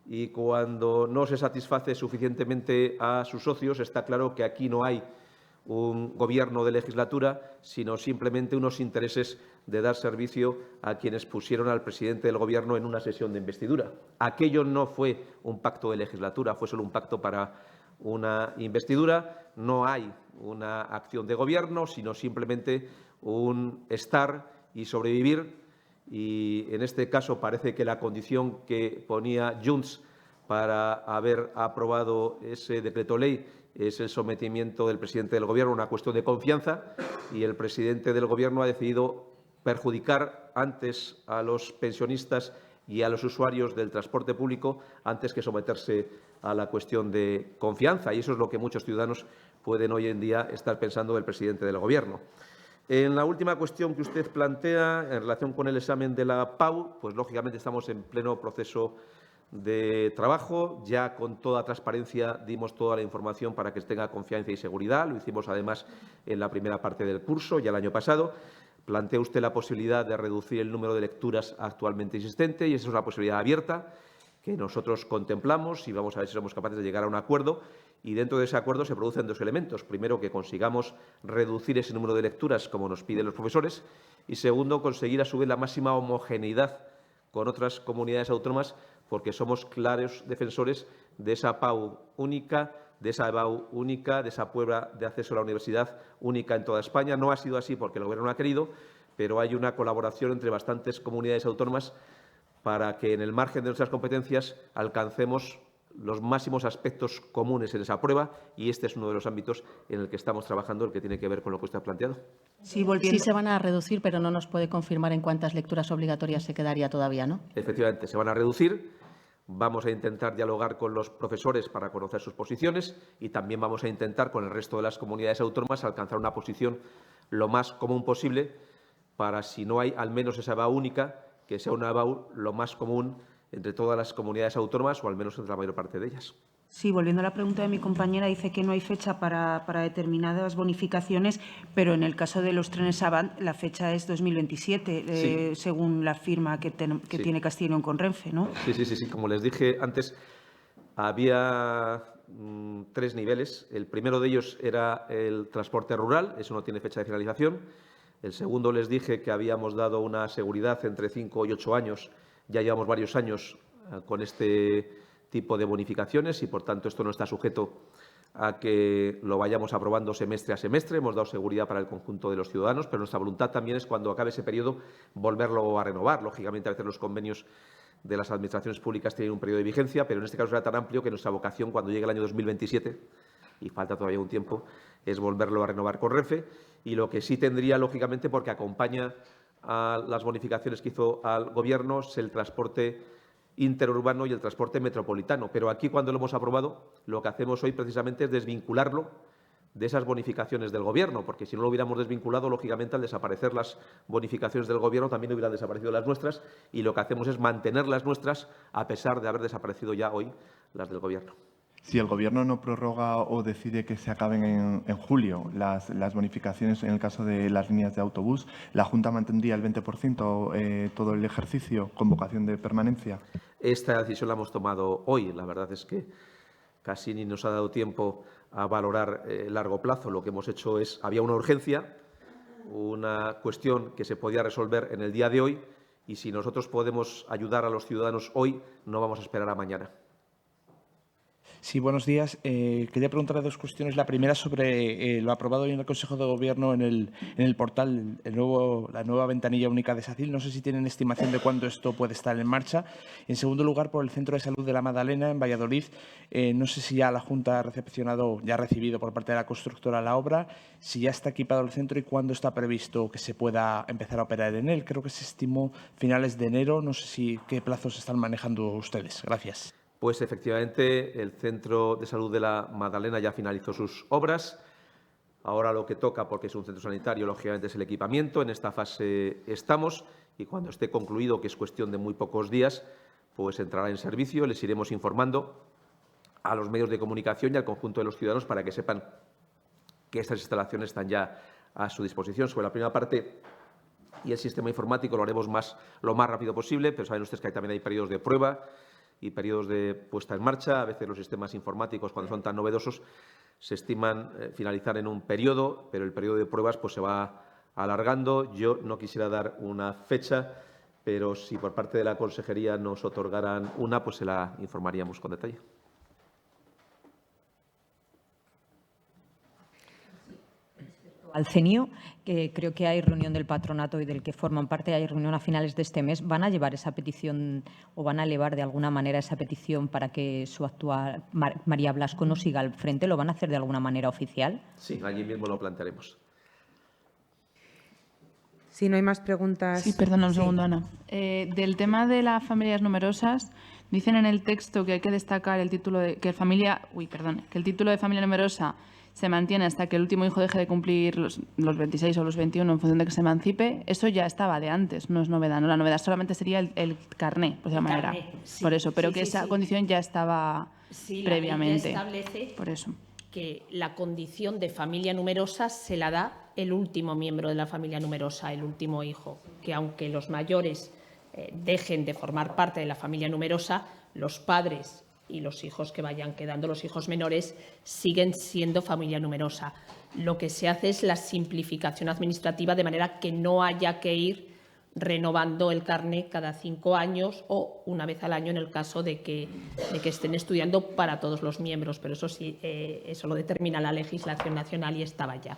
y cuando no se satisface suficientemente a sus socios, está claro que aquí no hay un Gobierno de legislatura, sino simplemente unos intereses de dar servicio a quienes pusieron al presidente del Gobierno en una sesión de investidura. Aquello no fue un pacto de legislatura, fue solo un pacto para una investidura. No hay una acción de Gobierno, sino simplemente un estar y sobrevivir. Y en este caso parece que la condición que ponía Junts para haber aprobado ese decreto ley es el sometimiento del presidente del Gobierno a una cuestión de confianza, y el presidente del Gobierno ha decidido perjudicar antes a los pensionistas y a los usuarios del transporte público antes que someterse a la cuestión de confianza. Y eso es lo que muchos ciudadanos pueden hoy en día estar pensando del presidente del Gobierno. En la última cuestión que usted plantea, en relación con el examen de la PAU, pues lógicamente estamos en pleno proceso de trabajo. Ya con toda transparencia dimos toda la información para que tenga confianza y seguridad. Lo hicimos además en la primera parte del curso, ya el año pasado. Plantea usted la posibilidad de reducir el número de lecturas actualmente existente, y esa es una posibilidad abierta que nosotros contemplamos y vamos a ver si somos capaces de llegar a un acuerdo. Y dentro de ese acuerdo se producen 2 elementos. Primero, que consigamos reducir ese número de lecturas como nos piden los profesores, y segundo, conseguir a su vez la máxima homogeneidad con otras comunidades autónomas, porque somos claros defensores de esa PAU única, de esa EBAU única, de esa prueba de acceso a la universidad única en toda España. No ha sido así porque el Gobierno no ha querido, pero hay una colaboración entre bastantes comunidades autónomas para que, en el margen de nuestras competencias, alcancemos los máximos aspectos comunes en esa prueba, y este es uno de los ámbitos en el que estamos trabajando, el que tiene que ver con lo que usted ha planteado. Sí, se van a reducir, pero no nos puede confirmar en cuántas lecturas obligatorias se quedaría todavía, ¿no? Efectivamente, se van a reducir. Vamos a intentar dialogar con los profesores para conocer sus posiciones, y también vamos a intentar con el resto de las comunidades autónomas alcanzar una posición lo más común posible para, si no hay al menos esa EBAU única, que sea una EBAU lo más común entre todas las comunidades autónomas, o al menos entre la mayor parte de ellas. Sí, volviendo a la pregunta de mi compañera, dice que no hay fecha para determinadas bonificaciones, pero en el caso de los trenes Avant la fecha es 2027, Sí. Según la firma que Sí. tiene Castilla y León con Renfe, ¿no? Sí. Como les dije antes, había 3 niveles. El primero de ellos era el transporte rural, eso no tiene fecha de finalización. El segundo, les dije que habíamos dado una seguridad entre 5 y 8 años. Ya llevamos varios años con este tipo de bonificaciones y, por tanto, esto no está sujeto a que lo vayamos aprobando semestre a semestre. Hemos dado seguridad para el conjunto de los ciudadanos, pero nuestra voluntad también es, cuando acabe ese periodo, volverlo a renovar. Lógicamente, a veces los convenios de las administraciones públicas tienen un periodo de vigencia, pero en este caso será tan amplio que nuestra vocación, cuando llegue el año 2027, y falta todavía un tiempo, es volverlo a renovar con Renfe. Y lo que sí tendría, lógicamente, porque acompaña a las bonificaciones que hizo al Gobierno, es el transporte interurbano y el transporte metropolitano. Pero aquí, cuando lo hemos aprobado, lo que hacemos hoy precisamente es desvincularlo de esas bonificaciones del Gobierno, porque si no lo hubiéramos desvinculado, lógicamente, al desaparecer las bonificaciones del Gobierno, también hubieran desaparecido las nuestras, y lo que hacemos es mantener las nuestras a pesar de haber desaparecido ya hoy las del Gobierno. Si el Gobierno no prorroga o decide que se acaben en julio las bonificaciones en el caso de las líneas de autobús, ¿la Junta mantendría el 20% todo el ejercicio con vocación de permanencia? Esta decisión la hemos tomado hoy. La verdad es que casi ni nos ha dado tiempo a valorar largo plazo. Lo que hemos hecho es, había una urgencia, una cuestión que se podía resolver en el día de hoy, y si nosotros podemos ayudar a los ciudadanos hoy, no vamos a esperar a mañana. Sí, buenos días. Quería preguntarle dos cuestiones. La primera sobre lo aprobado hoy en el Consejo de Gobierno en el portal, la nueva ventanilla única de SACIL. No sé si tienen estimación de cuándo esto puede estar en marcha. En segundo lugar, por el Centro de Salud de la Madalena, en Valladolid. No sé si ya la Junta ha recepcionado, ya ha recibido por parte de la constructora la obra, si ya está equipado el centro y cuándo está previsto que se pueda empezar a operar en él. Creo que se estimó finales de enero. No sé qué plazos están manejando ustedes. Gracias. Pues efectivamente el Centro de Salud de la Madalena ya finalizó sus obras. Ahora lo que toca, porque es un centro sanitario, lógicamente es el equipamiento. En esta fase estamos y cuando esté concluido, que es cuestión de muy pocos días, pues entrará en servicio. Les iremos informando a los medios de comunicación y al conjunto de los ciudadanos para que sepan que estas instalaciones están ya a su disposición. Sobre la primera parte y el sistema informático lo haremos lo más rápido posible, pero saben ustedes que también hay periodos de prueba y periodos de puesta en marcha. A veces los sistemas informáticos, cuando son tan novedosos, se estiman finalizar en un periodo, pero el periodo de pruebas pues, se va alargando. Yo no quisiera dar una fecha, pero si por parte de la Consejería nos otorgaran una, pues se la informaríamos con detalle. Al CENIO, que creo que hay reunión del patronato y del que forman parte, hay reunión a finales de este mes. ¿Van a llevar esa petición o van a elevar de alguna manera esa petición para que su actual María Blasco no siga al frente? ¿Lo van a hacer de alguna manera oficial? Sí, allí mismo lo plantearemos. Si no hay más preguntas. Sí, perdona un segundo, Ana. Del tema de las familias numerosas, dicen en el texto que hay que destacar el título de que el título de familia numerosa se mantiene hasta que el último hijo deje de cumplir los 26 o los 21 en función de que se emancipe. Eso ya estaba de antes, no es novedad. ¿No? La novedad solamente sería el carné, por esa manera. Sí, por eso, pero sí, que sí, esa sí. condición ya estaba previamente. La ley establece por eso. que la condición de familia numerosa se la da el último miembro de la familia numerosa, el último hijo, que aunque los mayores dejen de formar parte de la familia numerosa, los padres y los hijos que vayan quedando, los hijos menores, siguen siendo familia numerosa. Lo que se hace es la simplificación administrativa de manera que no haya que ir renovando el carné cada 5 años o una vez al año en el caso de que estén estudiando para todos los miembros. Pero eso sí, eso lo determina la legislación nacional y estaba ya.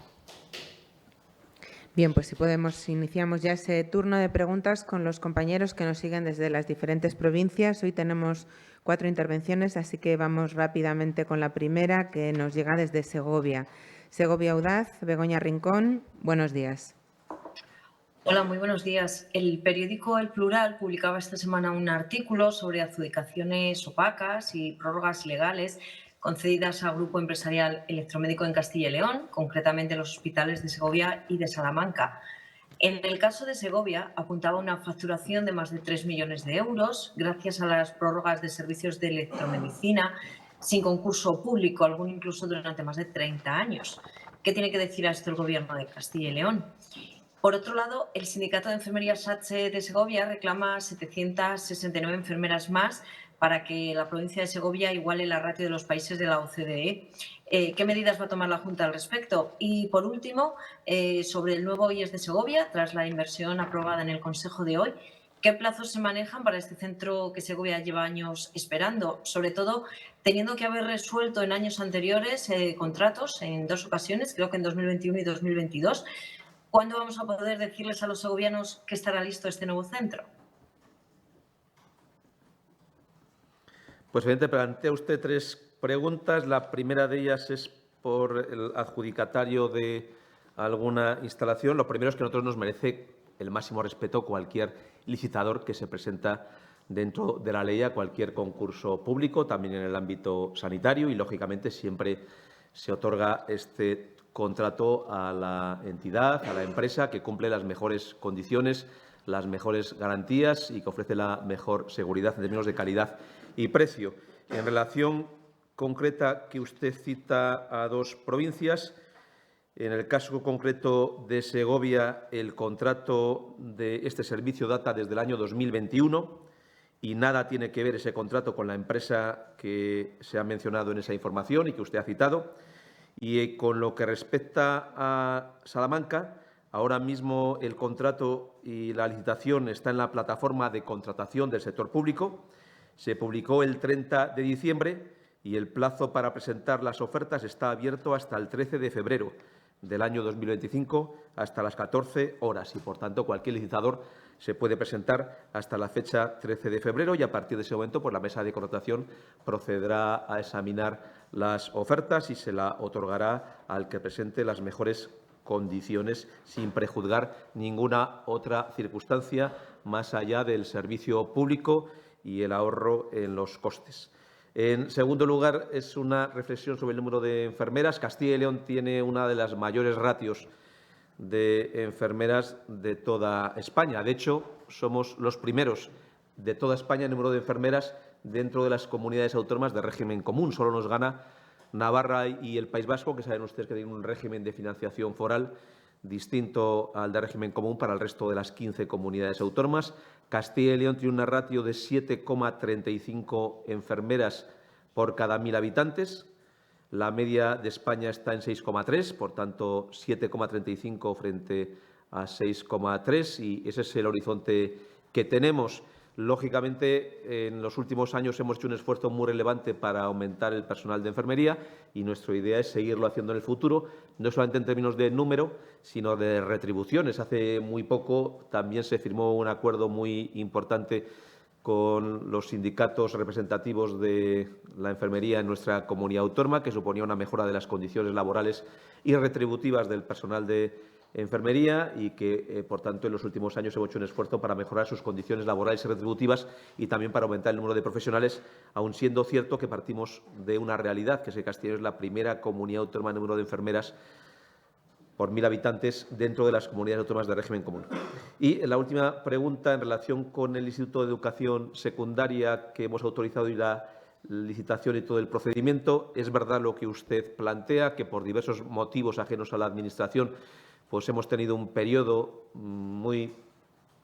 Bien, pues si podemos, iniciamos ya ese turno de preguntas con los compañeros que nos siguen desde las diferentes provincias. Hoy tenemos 4 intervenciones, así que vamos rápidamente con la primera, que nos llega desde Segovia. Segovia Audaz, Begoña Rincón, buenos días. Hola, muy buenos días. El periódico El Plural publicaba esta semana un artículo sobre adjudicaciones opacas y prórrogas legales concedidas al Grupo Empresarial Electromédico en Castilla y León, concretamente en los hospitales de Segovia y de Salamanca. En el caso de Segovia, apuntaba una facturación de más de 3 millones de euros gracias a las prórrogas de servicios de electromedicina sin concurso público, algún incluso durante más de 30 años. ¿Qué tiene que decir a esto el Gobierno de Castilla y León? Por otro lado, el Sindicato de Enfermería SATSE de Segovia reclama 769 enfermeras más para que la provincia de Segovia iguale la ratio de los países de la OCDE. ¿Qué medidas va a tomar la Junta al respecto? Y, por último, sobre el nuevo IES de Segovia, tras la inversión aprobada en el Consejo de hoy, ¿qué plazos se manejan para este centro que Segovia lleva años esperando? Sobre todo, teniendo que haber resuelto en años anteriores contratos en 2 ocasiones, creo que en 2021 y 2022. ¿Cuándo vamos a poder decirles a los segovianos que estará listo este nuevo centro? Pues, evidentemente, plantea usted 3 preguntas. La primera de ellas es por el adjudicatario de alguna instalación. Lo primero es que a nosotros nos merece el máximo respeto cualquier licitador que se presenta dentro de la ley a cualquier concurso público, también en el ámbito sanitario, y, lógicamente, siempre se otorga este contrato a la entidad, a la empresa que cumple las mejores condiciones, las mejores garantías y que ofrece la mejor seguridad en términos de calidad y precio. En relación concreta que usted cita a 2 provincias, en el caso concreto de Segovia, el contrato de este servicio data desde el año 2021 y nada tiene que ver ese contrato con la empresa que se ha mencionado en esa información y que usted ha citado. Y con lo que respecta a Salamanca, ahora mismo el contrato y la licitación está en la plataforma de contratación del sector público. Se publicó el 30 de diciembre y el plazo para presentar las ofertas está abierto hasta el 13 de febrero del año 2025 hasta las 14 horas y, por tanto, cualquier licitador se puede presentar hasta la fecha 13 de febrero y, a partir de ese momento, pues, la mesa de contratación procederá a examinar las ofertas y se la otorgará al que presente las mejores condiciones, sin prejuzgar ninguna otra circunstancia más allá del servicio público y el ahorro en los costes. En segundo lugar, es una reflexión sobre el número de enfermeras. Castilla y León tiene una de las mayores ratios de enfermeras de toda España. De hecho, somos los primeros de toda España en número de enfermeras dentro de las comunidades autónomas de régimen común. Solo nos gana Navarra y el País Vasco, que saben ustedes que tienen un régimen de financiación foral distinto al de régimen común para el resto de las 15 comunidades autónomas. Castilla y León tiene una ratio de 7,35 enfermeras por cada 1.000 habitantes. La media de España está en 6,3, por tanto 7,35 frente a 6,3, y ese es el horizonte que tenemos. Lógicamente, en los últimos años hemos hecho un esfuerzo muy relevante para aumentar el personal de enfermería y nuestra idea es seguirlo haciendo en el futuro, no solamente en términos de número, sino de retribuciones. Hace muy poco también se firmó un acuerdo muy importante con los sindicatos representativos de la enfermería en nuestra comunidad autónoma, que suponía una mejora de las condiciones laborales y retributivas del personal de enfermería y que, por tanto, en los últimos años hemos hecho un esfuerzo para mejorar sus condiciones laborales y retributivas y también para aumentar el número de profesionales, aun siendo cierto que partimos de una realidad, que es que Castilla es la primera comunidad autónoma en número de enfermeras por 1.000 habitantes dentro de las comunidades autónomas de régimen común. Y la última pregunta, en relación con el Instituto de Educación Secundaria que hemos autorizado y la licitación y todo el procedimiento. Es verdad lo que usted plantea, que por diversos motivos ajenos a la Administración pues hemos tenido un periodo muy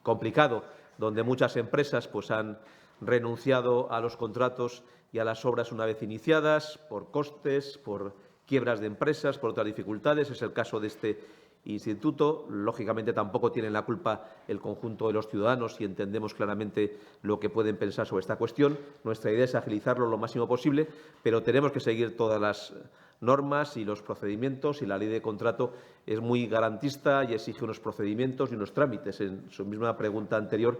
complicado donde muchas empresas pues han renunciado a los contratos y a las obras una vez iniciadas por costes, por quiebras de empresas, por otras dificultades. Es el caso de este instituto. Lógicamente, tampoco tienen la culpa el conjunto de los ciudadanos y entendemos claramente lo que pueden pensar sobre esta cuestión. Nuestra idea es agilizarlo lo máximo posible, pero tenemos que seguir todas las normas y los procedimientos, y la ley de contrato es muy garantista y exige unos procedimientos y unos trámites. En su misma pregunta anterior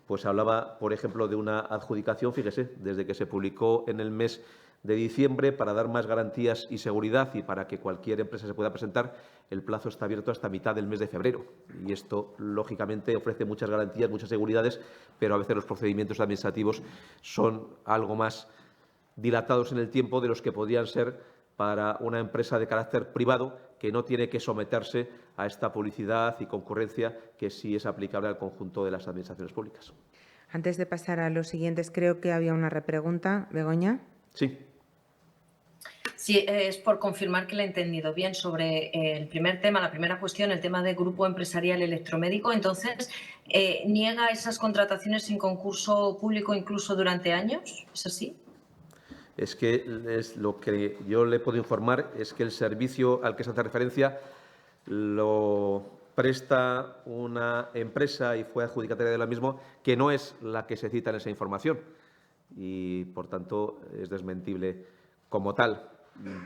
pues hablaba, por ejemplo, de una adjudicación, fíjese, desde que se publicó en el mes de diciembre, para dar más garantías y seguridad y para que cualquier empresa se pueda presentar, el plazo está abierto hasta mitad del mes de febrero. Y esto, lógicamente, ofrece muchas garantías, muchas seguridades, pero a veces los procedimientos administrativos son algo más dilatados en el tiempo de los que podrían ser para una empresa de carácter privado que no tiene que someterse a esta publicidad y concurrencia que sí es aplicable al conjunto de las administraciones públicas. Antes de pasar a los siguientes, creo que había una repregunta. Begoña. Sí. Sí, es por confirmar que le he entendido bien sobre el primer tema, la primera cuestión, el tema del grupo empresarial electromédico. Entonces, ¿niega esas contrataciones sin concurso público incluso durante años? ¿Es así? Es que lo que yo le puedo informar es que el servicio al que se hace referencia lo presta una empresa y fue adjudicataria de la misma, que no es la que se cita en esa información y, por tanto, es desmentible como tal.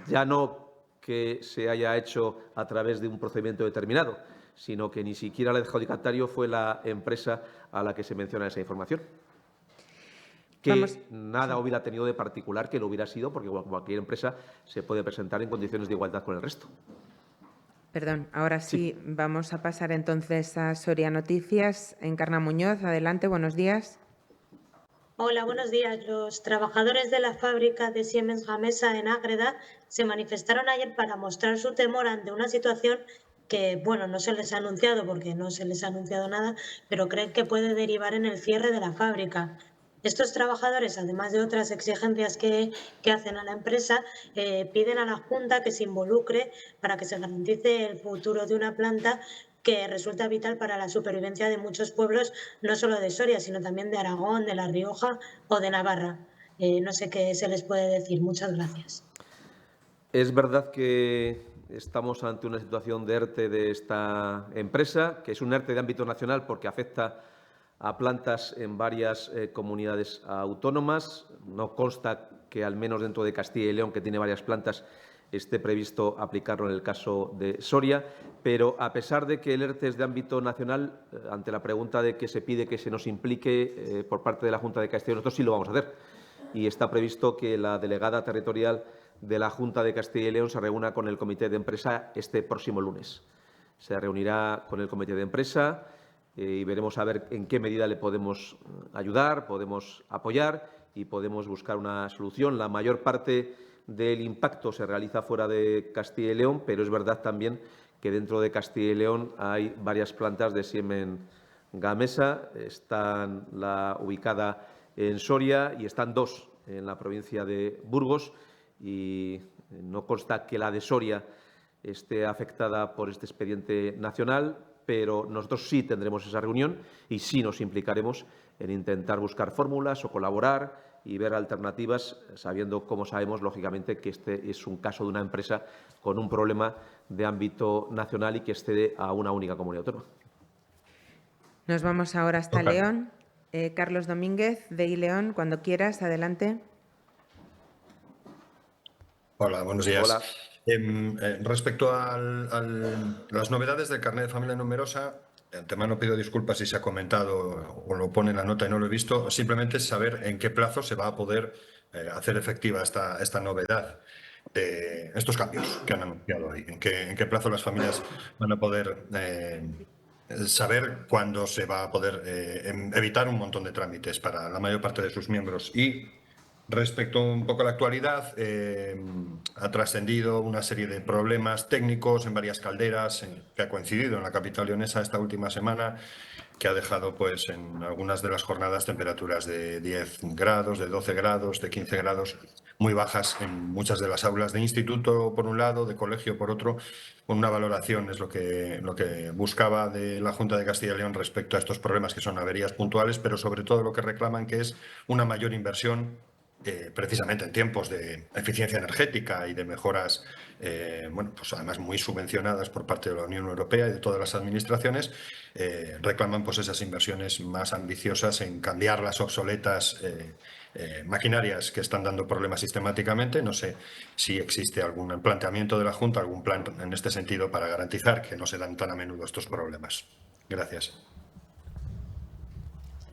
Ya no que se haya hecho a través de un procedimiento determinado, sino que ni siquiera el adjudicatario fue la empresa a la que se menciona esa información. Que nada hubiera tenido de particular que lo hubiera sido, porque cualquier empresa se puede presentar en condiciones de igualdad con el resto. Perdón, ahora sí, vamos a pasar entonces a Soria Noticias. Encarna Muñoz, adelante, buenos días. Hola, buenos días. Los trabajadores de la fábrica de Siemens Gamesa en Ágreda se manifestaron ayer para mostrar su temor ante una situación que, bueno, no se les ha anunciado porque no se les ha anunciado nada, pero creen que puede derivar en el cierre de la fábrica. Estos trabajadores, además de otras exigencias que hacen a la empresa, piden a la Junta que se involucre para que se garantice el futuro de una planta que resulta vital para la supervivencia de muchos pueblos, no solo de Soria, sino también de Aragón, de La Rioja o de Navarra. No sé qué se les puede decir. Muchas gracias. Es verdad que estamos ante una situación de ERTE de esta empresa, que es un ERTE de ámbito nacional porque afecta a plantas en varias comunidades autónomas. No consta que, al menos dentro de Castilla y León, que tiene varias plantas, esté previsto aplicarlo en el caso de Soria. Pero, a pesar de que el ERTE es de ámbito nacional, ante la pregunta de que se pide que se nos implique por parte de la Junta de Castilla y León, nosotros sí lo vamos a hacer. Y está previsto que la delegada territorial de la Junta de Castilla y León se reúna con el comité de empresa este próximo lunes. Se reunirá con el comité de empresa y veremos a ver en qué medida le podemos ayudar, podemos apoyar y podemos buscar una solución. La mayor parte del impacto se realiza fuera de Castilla y León, pero es verdad también que dentro de Castilla y León hay varias plantas de Siemens Gamesa. Están ubicada en Soria y están dos en la provincia de Burgos, y no consta que la de Soria esté afectada por este expediente nacional, pero nosotros sí tendremos esa reunión y sí nos implicaremos en intentar buscar fórmulas o colaborar y ver alternativas, sabiendo, como sabemos, lógicamente, que este es un caso de una empresa con un problema de ámbito nacional y que excede a una única comunidad autónoma. Nos vamos ahora hasta León. Carlos Domínguez, de iLeón, cuando quieras, adelante. Hola, buenos días. Hola. Respecto a las novedades del carnet de familia numerosa, de antemano pido disculpas si se ha comentado o lo pone en la nota y no lo he visto. Simplemente saber en qué plazo se va a poder hacer efectiva esta novedad de estos cambios que han anunciado ahí. En qué plazo las familias van a poder saber cuándo se va a poder evitar un montón de trámites para la mayor parte de sus miembros. Y respecto un poco a la actualidad, ha trascendido una serie de problemas técnicos en varias calderas que ha coincidido en la capital leonesa esta última semana, que ha dejado pues en algunas de las jornadas temperaturas de 10 grados, de 12 grados, de 15 grados, muy bajas en muchas de las aulas de instituto por un lado, de colegio por otro. Una valoración es lo que buscaba de la Junta de Castilla y León respecto a estos problemas, que son averías puntuales, pero sobre todo lo que reclaman, que es una mayor inversión precisamente en tiempos de eficiencia energética y de mejoras, pues además muy subvencionadas por parte de la Unión Europea y de todas las administraciones. Reclaman pues esas inversiones más ambiciosas en cambiar las obsoletas maquinarias que están dando problemas sistemáticamente. No sé si existe algún planteamiento de la Junta, algún plan en este sentido para garantizar que no se dan tan a menudo estos problemas. Gracias.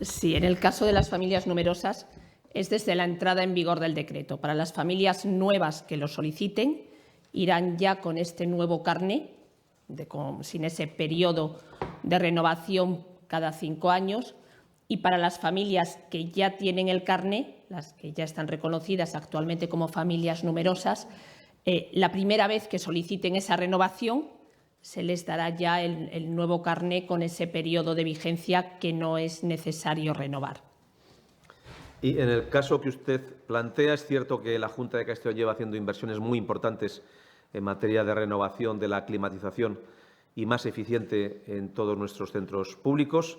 Sí, en el caso de las familias numerosas es desde la entrada en vigor del decreto. Para las familias nuevas que lo soliciten, irán ya con este nuevo carné, sin ese periodo de renovación cada 5 años. Y para las familias que ya tienen el carné, las que ya están reconocidas actualmente como familias numerosas, la primera vez que soliciten esa renovación, se les dará ya el nuevo carné con ese periodo de vigencia que no es necesario renovar. Y en el caso que usted plantea, es cierto que la Junta de Castilla y León lleva haciendo inversiones muy importantes en materia de renovación de la climatización y más eficiente en todos nuestros centros públicos.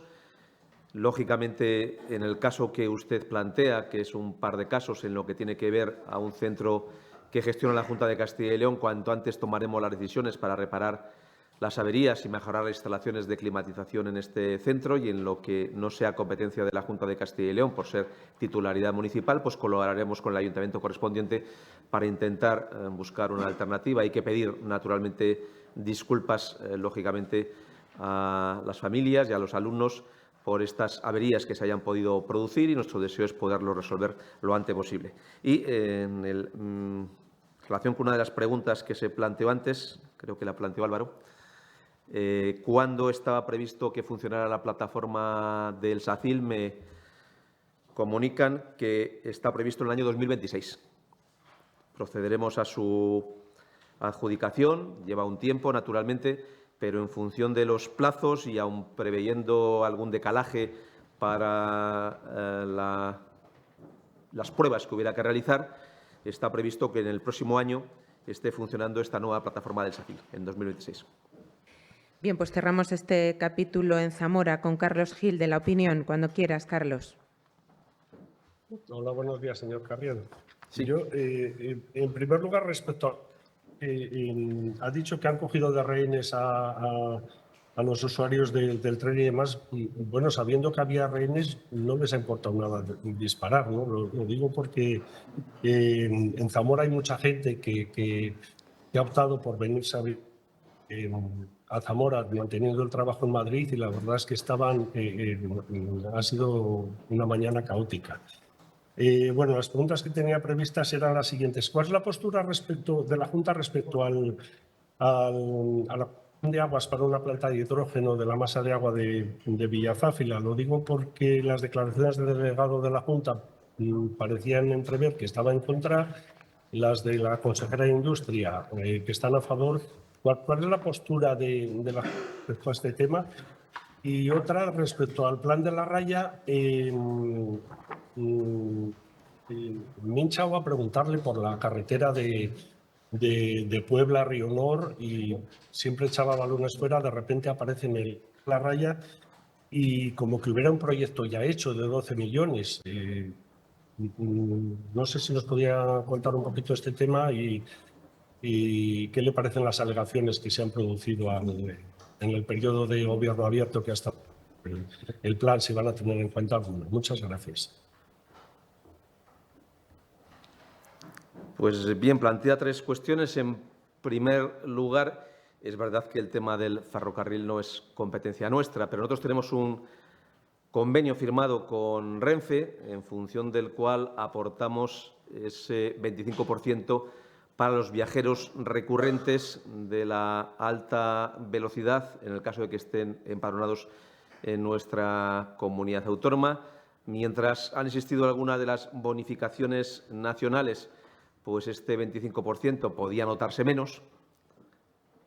Lógicamente, en el caso que usted plantea, que es un par de casos en lo que tiene que ver a un centro que gestiona la Junta de Castilla y León, cuanto antes tomaremos las decisiones para reparar las averías y mejorar las instalaciones de climatización en este centro, y en lo que no sea competencia de la Junta de Castilla y León por ser titularidad municipal, pues colaboraremos con el ayuntamiento correspondiente para intentar buscar una alternativa. Hay que pedir, naturalmente, disculpas, lógicamente, a las familias y a los alumnos por estas averías que se hayan podido producir, y nuestro deseo es poderlo resolver lo antes posible. Y en relación con una de las preguntas que se planteó antes, creo que la planteó Álvaro, ¿cuándo estaba previsto que funcionara la plataforma del SACIL? Me comunican que está previsto en el año 2026. Procederemos a su adjudicación. Lleva un tiempo, naturalmente, pero en función de los plazos y aun preveyendo algún decalaje para las pruebas que hubiera que realizar, está previsto que en el próximo año esté funcionando esta nueva plataforma del SACIL, en 2026. Bien, pues cerramos este capítulo en Zamora con Carlos Gil de La Opinión. Cuando quieras, Carlos. Hola, buenos días, señor Carriedo. Sí. Yo, en primer lugar, respecto a... ha dicho que han cogido de rehenes a los usuarios del tren y demás. Bueno, sabiendo que había rehenes, no les ha importado nada disparar, ¿no? Lo digo porque en Zamora hay mucha gente que ha optado por venirse a Zamora manteniendo el trabajo en Madrid, y la verdad es que ha sido una mañana caótica. Bueno, las preguntas que tenía previstas eran las siguientes. ¿Cuál es la postura de la Junta respecto a la de aguas para una planta de hidrógeno de la masa de agua de Villafáfila? Lo digo porque las declaraciones del delegado de la Junta parecían entrever que estaba en contra, las de la consejera de Industria que están a favor. ¿Cuál es la postura de la Junta respecto a este tema? Y otra, respecto al plan de la raya, me he hinchado a preguntarle por la carretera de Puebla a Rionor, y siempre echaba balones fuera. De repente aparece en la raya y como que hubiera un proyecto ya hecho de 12 millones. No sé si nos podía contar un poquito este tema y qué le parecen las alegaciones que se han producido en el periodo de gobierno abierto que ha estado el plan, si van a tener en cuenta alguno. Muchas gracias. Pues bien, plantea tres cuestiones. En primer lugar, es verdad que el tema del ferrocarril no es competencia nuestra, pero nosotros tenemos un convenio firmado con Renfe, en función del cual aportamos ese 25% para los viajeros recurrentes de la alta velocidad, en el caso de que estén empadronados en nuestra comunidad autónoma. Mientras han existido algunas de las bonificaciones nacionales, pues este 25% podía notarse menos,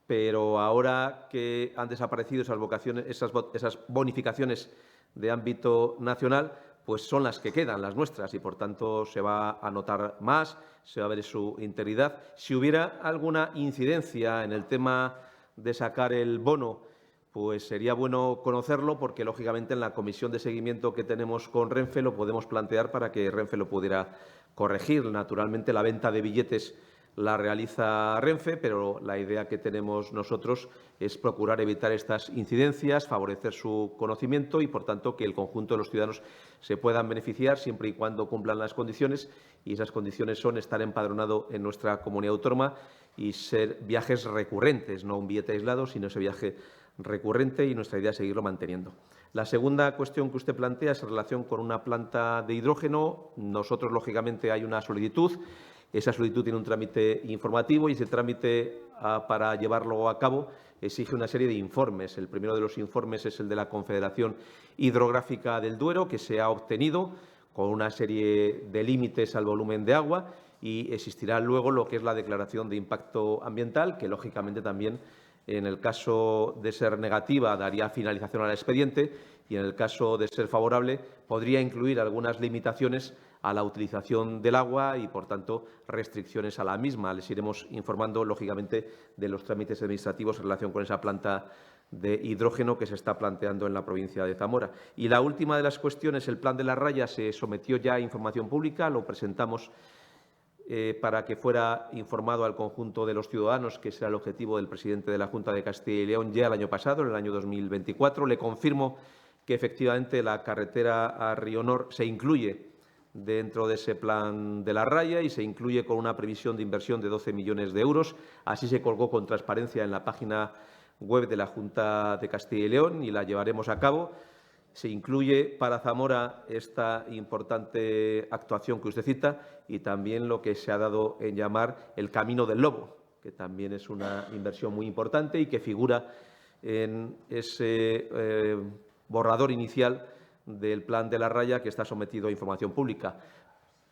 pero ahora que han desaparecido esas bonificaciones de ámbito nacional, pues son las que quedan, las nuestras, y por tanto se va a notar más, se va a ver su integridad. Si hubiera alguna incidencia en el tema de sacar el bono, pues sería bueno conocerlo, porque lógicamente en la comisión de seguimiento que tenemos con Renfe lo podemos plantear para que Renfe lo pudiera corregir. Naturalmente, la venta de billetes la realiza Renfe, pero la idea que tenemos nosotros es procurar evitar estas incidencias, favorecer su conocimiento y, por tanto, que el conjunto de los ciudadanos se puedan beneficiar siempre y cuando cumplan las condiciones, y esas condiciones son estar empadronado en nuestra comunidad autónoma y ser viajes recurrentes, no un billete aislado, sino ese viaje recurrente, y nuestra idea es seguirlo manteniendo. La segunda cuestión que usted plantea es en relación con una planta de hidrógeno. Nosotros, lógicamente, hay una solicitud. Esa solicitud tiene un trámite informativo y ese trámite, para llevarlo a cabo, exige una serie de informes. El primero de los informes es el de la Confederación Hidrográfica del Duero, que se ha obtenido con una serie de límites al volumen de agua, y existirá luego lo que es la declaración de impacto ambiental, que lógicamente también, en el caso de ser negativa, daría finalización al expediente, y en el caso de ser favorable podría incluir algunas limitaciones a la utilización del agua y, por tanto, restricciones a la misma. Les iremos informando, lógicamente, de los trámites administrativos en relación con esa planta de hidrógeno que se está planteando en la provincia de Zamora. Y la última de las cuestiones, el plan de la raya, se sometió ya a información pública, lo presentamos para que fuera informado al conjunto de los ciudadanos, que será el objetivo del presidente de la Junta de Castilla y León ya el año pasado, en el año 2024. Le confirmo que efectivamente la carretera a Rionor se incluye dentro de ese plan de la raya y se incluye con una previsión de inversión de 12 millones de euros. Así se colgó con transparencia en la página web de la Junta de Castilla y León y la llevaremos a cabo. Se incluye para Zamora esta importante actuación que usted cita y también lo que se ha dado en llamar el Camino del Lobo, que también es una inversión muy importante y que figura en ese borrador inicial del plan de la raya que está sometido a información pública.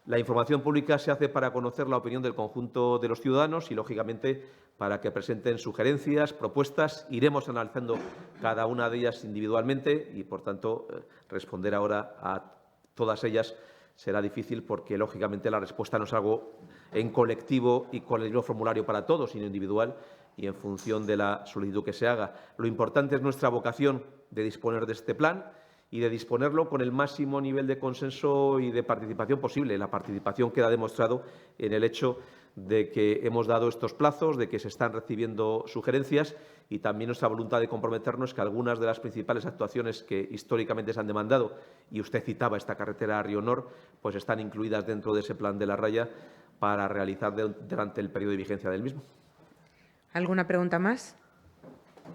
La información pública se hace para conocer la opinión del conjunto de los ciudadanos y, lógicamente, para que presenten sugerencias, propuestas. Iremos analizando cada una de ellas individualmente y, por tanto, responder ahora a todas ellas será difícil porque, lógicamente, la respuesta no es algo en colectivo y con el mismo formulario para todos, sino individual, y en función de la solicitud que se haga. Lo importante es nuestra vocación de disponer de este plan y de disponerlo con el máximo nivel de consenso y de participación posible. La participación queda demostrado en el hecho de que hemos dado estos plazos, de que se están recibiendo sugerencias y también nuestra voluntad de comprometernos que algunas de las principales actuaciones que históricamente se han demandado, y usted citaba esta carretera a Rionor, pues están incluidas dentro de ese plan de la raya para realizar durante el periodo de vigencia del mismo. ¿Alguna pregunta más?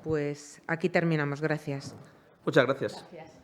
Pues aquí terminamos. Gracias. Muchas gracias. Gracias.